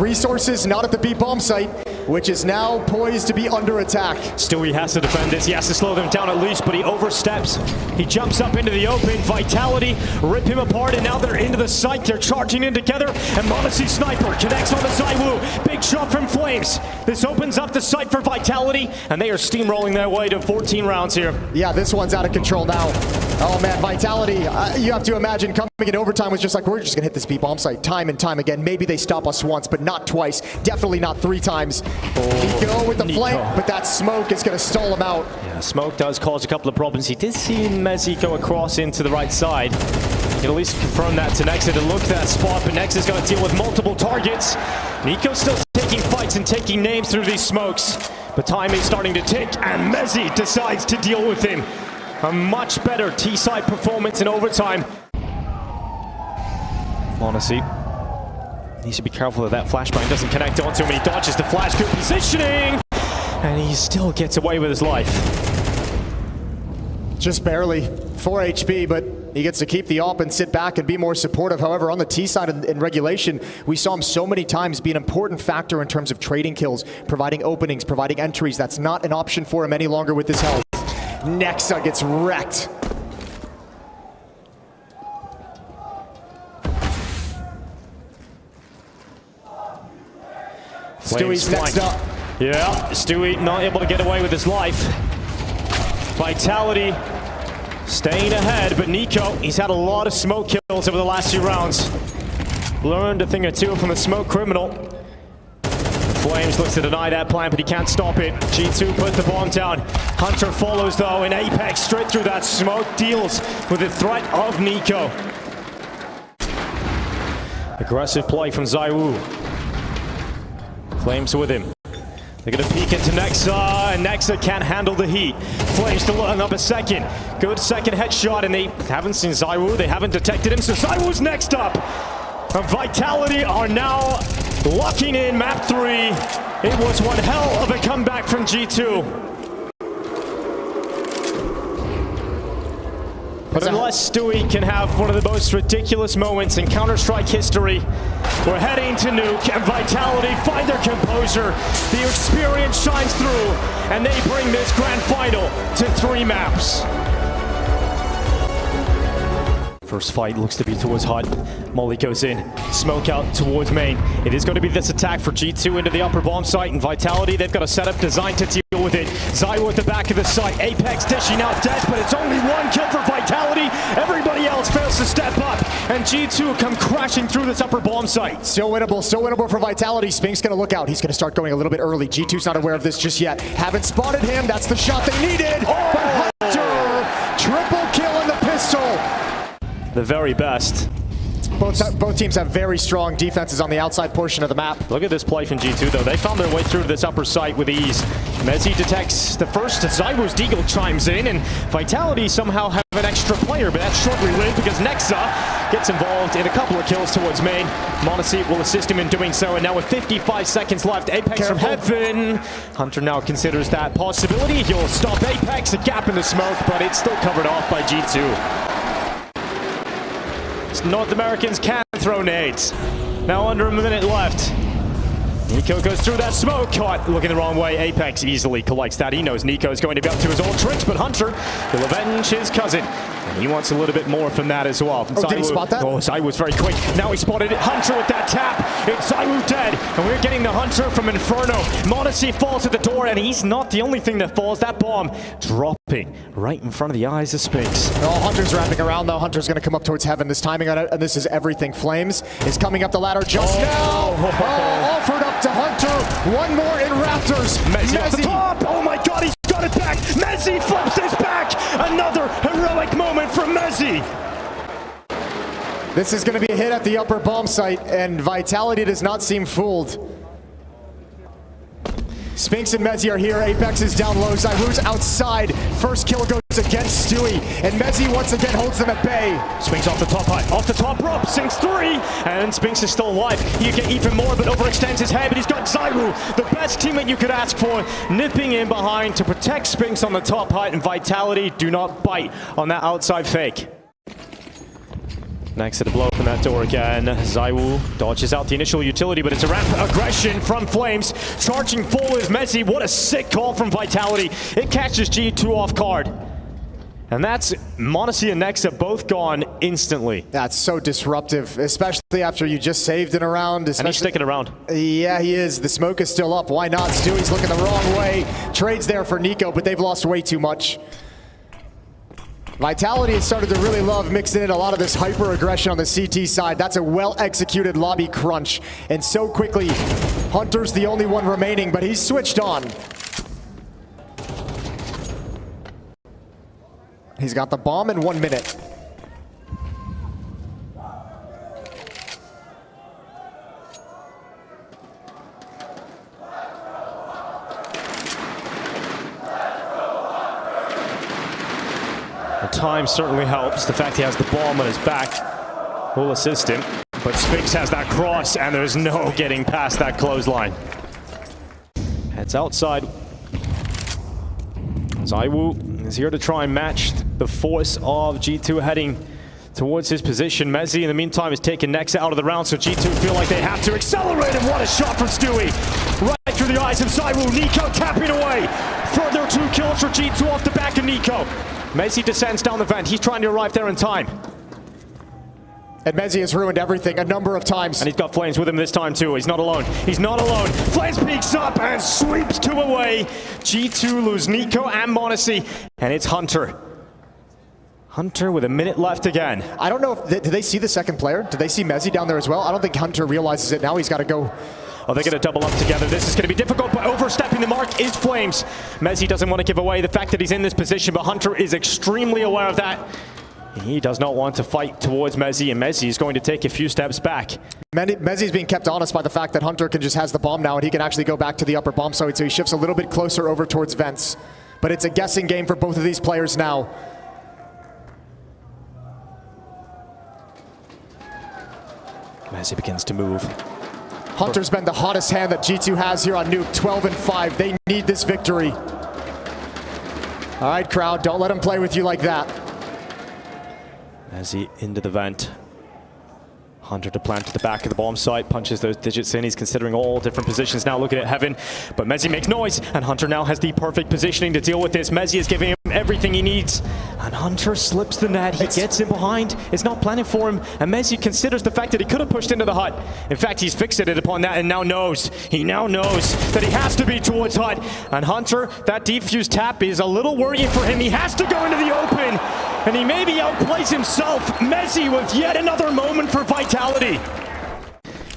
Resources not at the B bomb site, which is now poised to be under attack. Stewie has to defend this. He has to slow them down at least, but he oversteps. He jumps up into the open. Vitality rip him apart, and now they're into the site. They're charging in together, and Monacy Sniper connects on the ZywOo. Big shot from Flames. This opens up the site for Vitality, and they are steamrolling their way to 14 rounds here. Yeah, this one's out of control now. Oh man, Vitality, you have to imagine coming in overtime was just like, we're just gonna hit this B bomb site time and time again. Maybe they stop us once, but not twice. Definitely not 3 times. Nico with the flank, but that smoke is going to stall him out. Yeah, smoke does cause a couple of problems. He did see Mezzi go across into the right side. You can at least confirm that to Nexa to look that spot, but Nexa's going to deal with multiple targets. Nico's still taking fights and taking names through these smokes, but time is starting to tick, and Mezzi decides to deal with him. A much better T-side performance in overtime. Monacy. He should be careful that flashbang doesn't connect onto him, and he dodges the flash. Good positioning, and he still gets away with his life. Just barely. 4 HP, but he gets to keep the op and sit back and be more supportive. However, on the T side in regulation, we saw him so many times be an important factor in terms of trading kills, providing openings, providing entries. That's not an option for him any longer with his health. Nexa gets wrecked. Stewie's next up. Yeah, Stewie not able to get away with his life. Vitality staying ahead, but Nico, he's had a lot of smoke kills over the last few rounds. Learned a thing or two from the smoke criminal. Flames looks to deny that plan, but he can't stop it. G2 put the bomb down. Hunter follows though, and Apex straight through that smoke deals with the threat of Nico. Aggressive play from ZywOo. Flames with him. They're going to peek into Nexa, and Nexa can't handle the heat. Flames still looking up a second. Good second headshot, and they haven't seen ZywOo. They haven't detected him, so ZywOo's next up. Vitality are now locking in map 3. It was one hell of a comeback from G2. But unless Stewie can have one of the most ridiculous moments in Counter-Strike history, we're heading to Nuke, and Vitality find their composure. The experience shines through, and they bring this grand final to 3 maps. First fight looks to be towards Hut. Molly goes in, smoke out towards main. It is going to be this attack for G2 into the upper bomb site, and Vitality, they've got a setup designed to deal with it. Zywoo at the back of the site, Apex dishing out death, but it's only 1 kill for Vitality. Everybody else fails to step up, and G2 come crashing through this upper bomb site. Still winnable for Vitality. Spink's going to look out. He's going to start going a little bit early. G2's not aware of this just yet. Haven't spotted him. That's the shot they needed. But Hunter, triple kill in the pistol. The very best. Both teams have very strong defenses on the outside portion of the map. Look at this play from G2 though. They found their way through this upper site with ease. Mezzi detects the first. Zywoo's Deagle chimes in, and Vitality somehow have an extra player, but that's shortly lived because Nexa gets involved in a couple of kills towards main. Monacy will assist him in doing so, and now with 55 seconds left, Apex from heaven. Hunter now considers that possibility. He'll stop Apex, a gap in the smoke, but it's still covered off by G2. North Americans can throw nades. Now under a minute left. Nico goes through that smoke. Caught looking the wrong way. Apex easily collects that. He knows Nico is going to be up to his old tricks, but Hunter will avenge his cousin. And he wants a little bit more from that as well. Oh, did he spot that? Oh, Zywoo's very quick. Now he spotted it. Hunter with that tap. It's Zywoo dead. And we're getting the Hunter from Inferno. Monacy falls at the door, and he's not the only thing that falls. That bomb dropping right in front of the eyes of Spinks. Oh, Hunter's wrapping around though. Hunter's going to come up towards heaven. This timing on it, and this is everything. Flames is coming up the ladder just now. Oh, offered up to Hunter. One more in Raptors. Mezzi off the top. Oh my God, he's got it back. Mezzi flips this back. Another heroic moment from Mezzi. This is going to be a hit at the upper bomb site, and Vitality does not seem fooled. Spinks and Mezzi are here. Apex is down low. Zywoo's outside. First kill goes against Stewie, and Mezzi once again holds them at bay. Spinks off the top high, off the top rope, sinks 3, and Spinks is still alive. He can get even more, but overextends his head, but he's got Zywoo, the best teammate you could ask for, nipping in behind to protect Spinks on the top height, and Vitality do not bite on that outside fake. Next to the blow open that door again. Zywoo dodges out the initial utility, but it's a ramp aggression from Flames. Charging full with Mezzi. What a sick call from Vitality. It catches G2 off guard. And that's Monacy and Nexa both gone instantly. That's so disruptive, especially after you just saved in a round. And he's sticking around. Yeah, he is. The smoke is still up. Why not? Stewie's looking the wrong way. Trades there for Nico, but they've lost way too much. Vitality has started to really love mixing in a lot of this hyper aggression on the CT side. That's a well-executed lobby crunch. And so quickly, Hunter's the only one remaining, but he's switched on. He's got the bomb in 1 minute. The time certainly helps. The fact he has the bomb on his back will assist him. But Spinks has that cross, and there's no getting past that clothesline. Heads outside. Zywoo is here to try and match the force of G2 heading towards his position. Mezzi, in the meantime, is taking Nexa out of the round, so G2 feel like they have to accelerate, and what a shot from Stewie. Right through the eyes of Zywoo. Nico tapping away. Further 2 kills for G2 off the back of Nico. Mezzi descends down the vent. He's trying to arrive there in time. And Mezzi has ruined everything a number of times. And he's got Flames with him this time too. He's not alone. He's not alone. Flames peeks up and sweeps 2 away. G2 lose Nico and Monacy. And it's Hunter. Hunter with a minute left again. I don't know if, did they see the second player? Did they see Mezzi down there as well? I don't think Hunter realizes it. Now he's got to go. Oh, they're going to double up together. This is going to be difficult, but overstepping the mark is Flames. Mezzi doesn't want to give away the fact that he's in this position, but Hunter is extremely aware of that. He does not want to fight towards Mezzi, and Mezzi is going to take a few steps back. Mezzi's being kept honest by the fact that Hunter just has the bomb now, and he can actually go back to the upper bomb site, so he shifts a little bit closer over towards vents. But it's a guessing game for both of these players now. Mezzi begins to move. Hunter's been the hottest hand that G2 has here on Nuke, 12-5. They need this victory. All right, crowd, don't let him play with you like that. Mezzi into the vent. Hunter to plant to the back of the bomb site, punches those digits in. He's considering all different positions now, looking at Heaven. But Mezzi makes noise, and Hunter now has the perfect positioning to deal with this. Mezzi is giving him everything he needs. And Hunter slips the net. He gets in behind. It's not planning for him. And Mezzi considers the fact that he could have pushed into the hut. In fact, he's fixated upon that and now knows. He now knows that he has to be towards hut. And Hunter, that defuse tap is a little worrying for him. He has to go into the open. And he maybe outplays himself. Mezzi with yet another moment for vitality.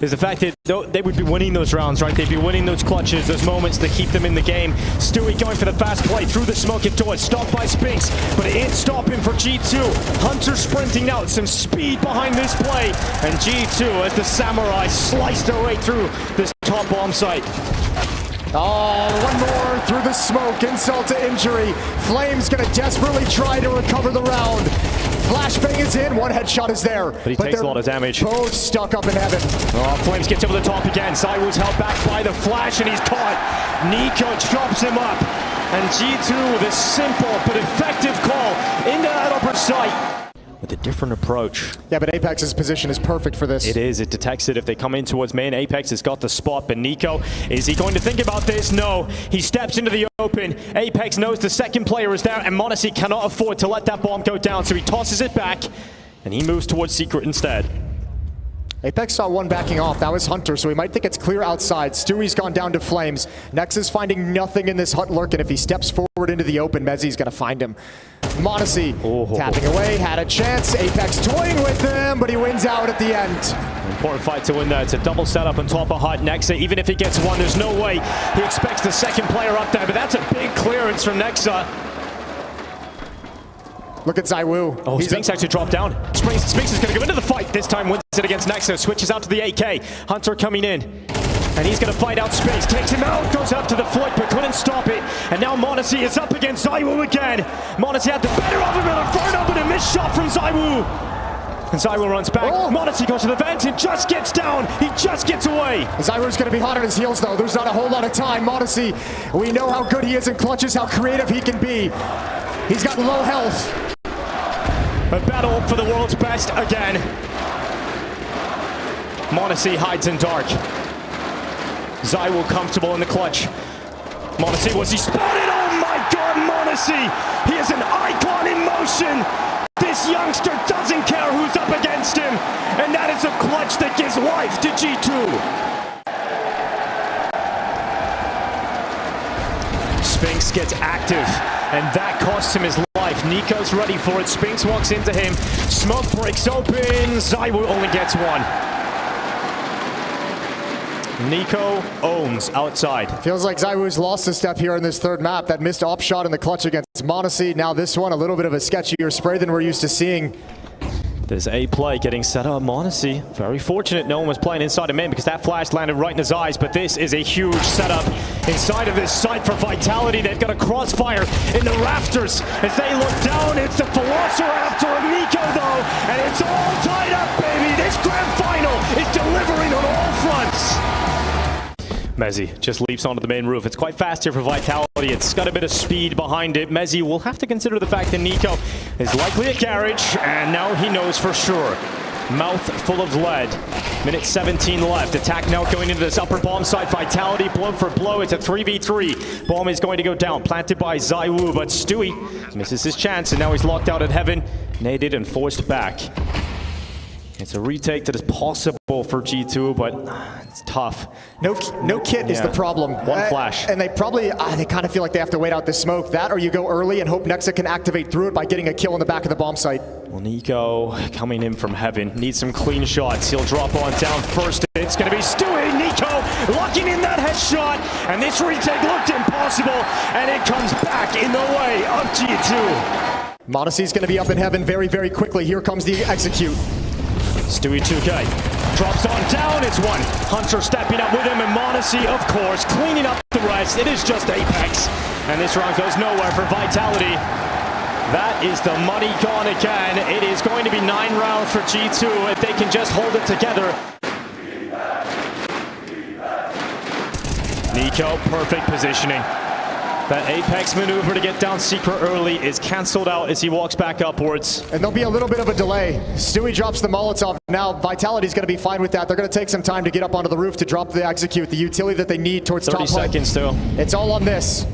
Is the fact that they would be winning those rounds, right? They'd be winning those clutches, those moments that keep them in the game. Stewie going for the fast play through the smoke into it. Stopped by Spinks, but it ain't stopping for G2. Hunter sprinting out, some speed behind this play. And G2, as the Samurai slice their way through this top bomb site. Oh, one more through the smoke, insult to injury. Flame's gonna desperately try to recover the round. Flashbang is in, one headshot is there. But he takes a lot of damage. Both stuck up in Heaven. Oh, Flames gets over the top again. ZywOo's held back by the flash and he's caught. Nico chops him up. And G2 with a simple but effective call into that upper site. With a different approach. Yeah, but Apex's position is perfect for this. It is. It detects it if they come in towards main. Apex has got the spot, but Nico, is he going to think about this? No. He steps into the open. Apex knows the second player is there, and m0NESY cannot afford to let that bomb go down, so he tosses it back, and he moves towards Secret instead. Apex saw one backing off. That was Hunter, so he might think it's clear outside. Stewie's gone down to Flames. Nexus finding nothing in this hut lurk, and if he steps forward into the open, Mezzi's going to find him. m0NESY tapping away, had a chance. Apex toying with him, but he wins out at the end. Important fight to win there. It's a double setup on top of hut. Nexa, even if he gets one, there's no way he expects the second player up there, but that's a big clearance from Nexa. Look at ZywOo. Oh, Spinks actually dropped down. Spinks is going to go into the fight. This time wins it against Nexa. Switches out to the AK. Hunter coming in. And he's going to fight out Spinks. Takes him out. Goes up to the foot, but couldn't stop it. And now m0NESY is up against ZywOo again. m0NESY had the better of him. And a third up and a missed shot from ZywOo. And ZywOo runs back. m0NESY goes to the vent and just gets down. He just gets away. ZywOo's going to be hot on his heels, though. There's not a whole lot of time. m0NESY, we know how good he is in clutches, how creative he can be. He's got low health. A battle for the world's best again. m0NESY hides in dark. ZywOo comfortable in the clutch. m0NESY, was he spotted? Oh my god, m0NESY! He is an icon in motion! This youngster doesn't care who's up against him! And that is a clutch that gives life to G2! Spinks gets active, and that costs him his life. Nico's ready for it. Spinks walks into him. Smoke breaks open. ZywOo only gets one. Nico owns outside. Feels like ZywOo's lost a step here in this third map. That missed op shot in the clutch against m0NESY. Now this one, a little bit of a sketchier spray than we're used to seeing. There's a play getting set up. m0NESY, very fortunate no one was playing inside of main because that flash landed right in his eyes, but this is a huge setup inside of this site for Vitality. They've got a crossfire in the rafters as they look down. It's the Velociraptor of Nico though, and it's all tied up, baby. This grand final is delivering on all fronts. Mezzi just leaps onto the main roof. It's quite fast here for Vitality. It's got a bit of speed behind it. Mezzi will have to consider the fact that Nico is likely a garage, and now he knows for sure. Mouth full of lead. Minute 17 left. Attack now going into this upper bomb site. Vitality blow for blow. It's a 3v3. Bomb is going to go down. Planted by ZywOo, but Stewie misses his chance, and now he's locked out at Heaven. Naded and forced back. It's a retake that is possible for G2, but it's tough. No kit is the problem. One flash. And they probably, they kind of feel like they have to wait out the smoke. That or you go early and hope Nexa can activate through it by getting a kill in the back of the bomb site. Well, Nico coming in from Heaven. Needs some clean shots. He'll drop on down first. It's going to be Stewie. Nico locking in that headshot. And this retake looked impossible. And it comes back in the way of G2. m0NESY's going to be up in Heaven very, very quickly. Here comes the execute. Stewie 2K drops on down. It's one. Hunter stepping up with him, and m0NESY, of course, cleaning up the rest. It is just Apex. And this round goes nowhere for Vitality. That is the money gone again. It is going to be 9 rounds for G2 if they can just hold it together. Nico, perfect positioning. That Apex maneuver to get down Secret early is canceled out as he walks back upwards. And there'll be a little bit of a delay. Stewie drops the Molotov. Now Vitality's going to be fine with that. They're going to take some time to get up onto the roof to drop the execute, the utility that they need towards top 30 seconds still. It's all on this.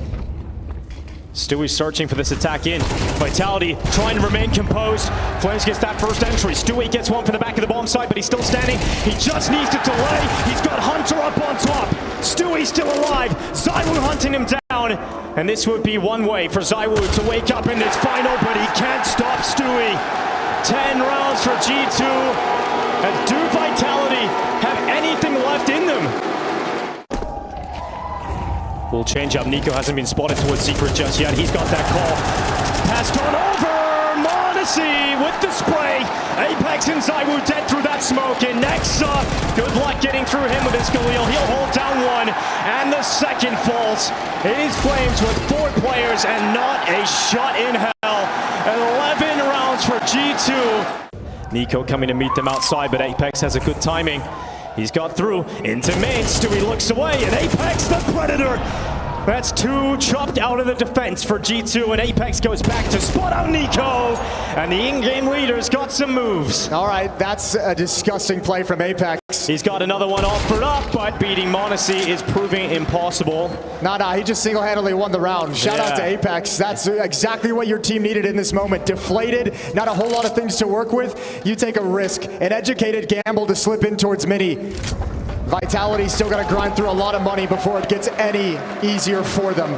Stewie searching for this attack in. Vitality trying to remain composed. Flames gets that first entry. Stewie gets one from the back of the bomb site, but he's still standing. He just needs to delay. He's got Hunter up on top. Stewie still alive. ZywOo hunting him down. And this would be one way for ZywOo to wake up in this final, but he can't stop Stewie. 10 rounds for G2. And do Vitality have anything left in them? We'll change up. Nico hasn't been spotted towards Secret just yet. He's got that call. Passed on over. Modesty with the spray. Apex and ZywOo dead through that smoke. And Nexa, good luck getting through him with his Galil. He'll hold down one. And the second falls. It is Flames with 4 players and not a shot in hell. 11 rounds for G2. Nico coming to meet them outside, but Apex has a good timing. He's got through into main. Stewie looks away, and Apex the Predator. That's 2 chopped out of the defense for G2, and Apex goes back to spot out Nico. And the in-game leader's got some moves. All right, that's a disgusting play from Apex. He's got another one offered up, but beating Monacy is proving impossible. Nah, he just single-handedly won the round. Shout out to Apex. That's exactly what your team needed in this moment. Deflated, not a whole lot of things to work with. You take a risk, an educated gamble to slip in towards Mini. Vitality's still got to grind through a lot of money before it gets any easier for them.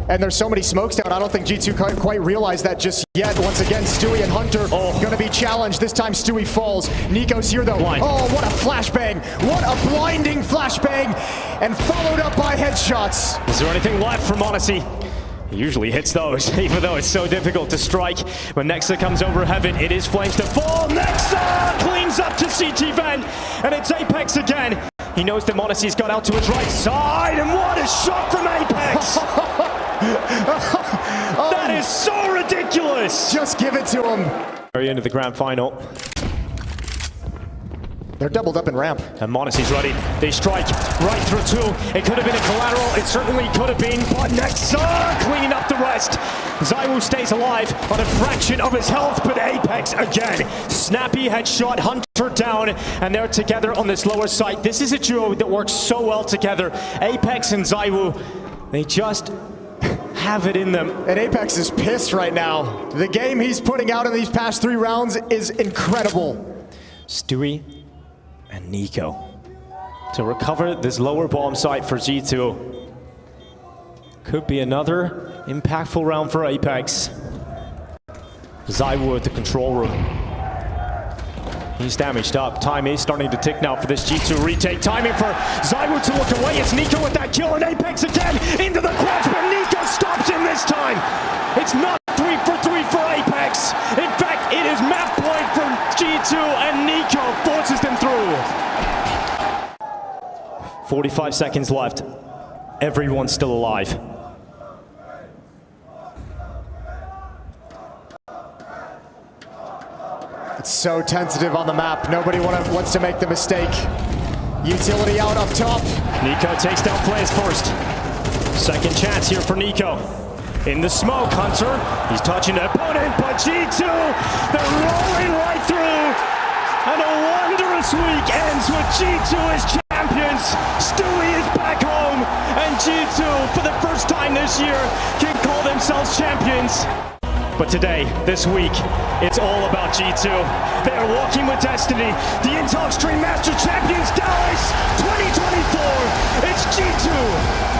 And there's so many smokes down, I don't think G2 quite realized that just yet. Once again, Stewie and Hunter going to be challenged. This time Stewie falls. Nico's here though. Blind. Oh, what a flashbang. What a blinding flashbang. And followed up by headshots. Is there anything left for Monacy? He usually hits those, even though it's so difficult to strike. When Nexa comes over Heaven, it is Flames to fall. Nexa cleans up to CT Vent, and it's Apex again. He knows that Monacy's got out to his right side, and what a shot from Apex! That is so ridiculous! Just give it to him. Very end of the grand final. They're doubled up in ramp. And Monacy's ready. They strike right through 2. It could have been a collateral. It certainly could have been. But Nexa cleaning up the rest. ZywOo stays alive on a fraction of his health. But Apex again. Snappy headshot. Hunter down. And they're together on this lower site. This is a duo that works so well together. Apex and ZywOo. They just have it in them. And Apex is pissed right now. The game he's putting out in these past 3 rounds is incredible. Stewie and Nico to recover this lower bomb site for G2. Could be another impactful round for Apex. ZywOo at the control room. He's damaged up. Time is starting to tick now for this G2 retake. Timing for ZywOo to look away. It's Nico with that kill, and Apex again into the clutch, but Nico stops him this time. It's not 3 for 3 for Apex. In fact, it is map point for G2, and Nico forces them through. 45 seconds left. Everyone's still alive. It's so tentative on the map. Nobody wants to make the mistake. Utility out up top. Nico takes down Flames first. Second chance here for Nico. In the smoke, Hunter. He's touching the opponent, but G2, they're rolling right through. And a wondrous week ends with G2 as champions. Stewie is back home, and G2, for the first time this year, can call themselves champions. But today, this week, it's all about G2. They are walking with destiny. The Intel Extreme Master Champions Dallas 2024. It's G2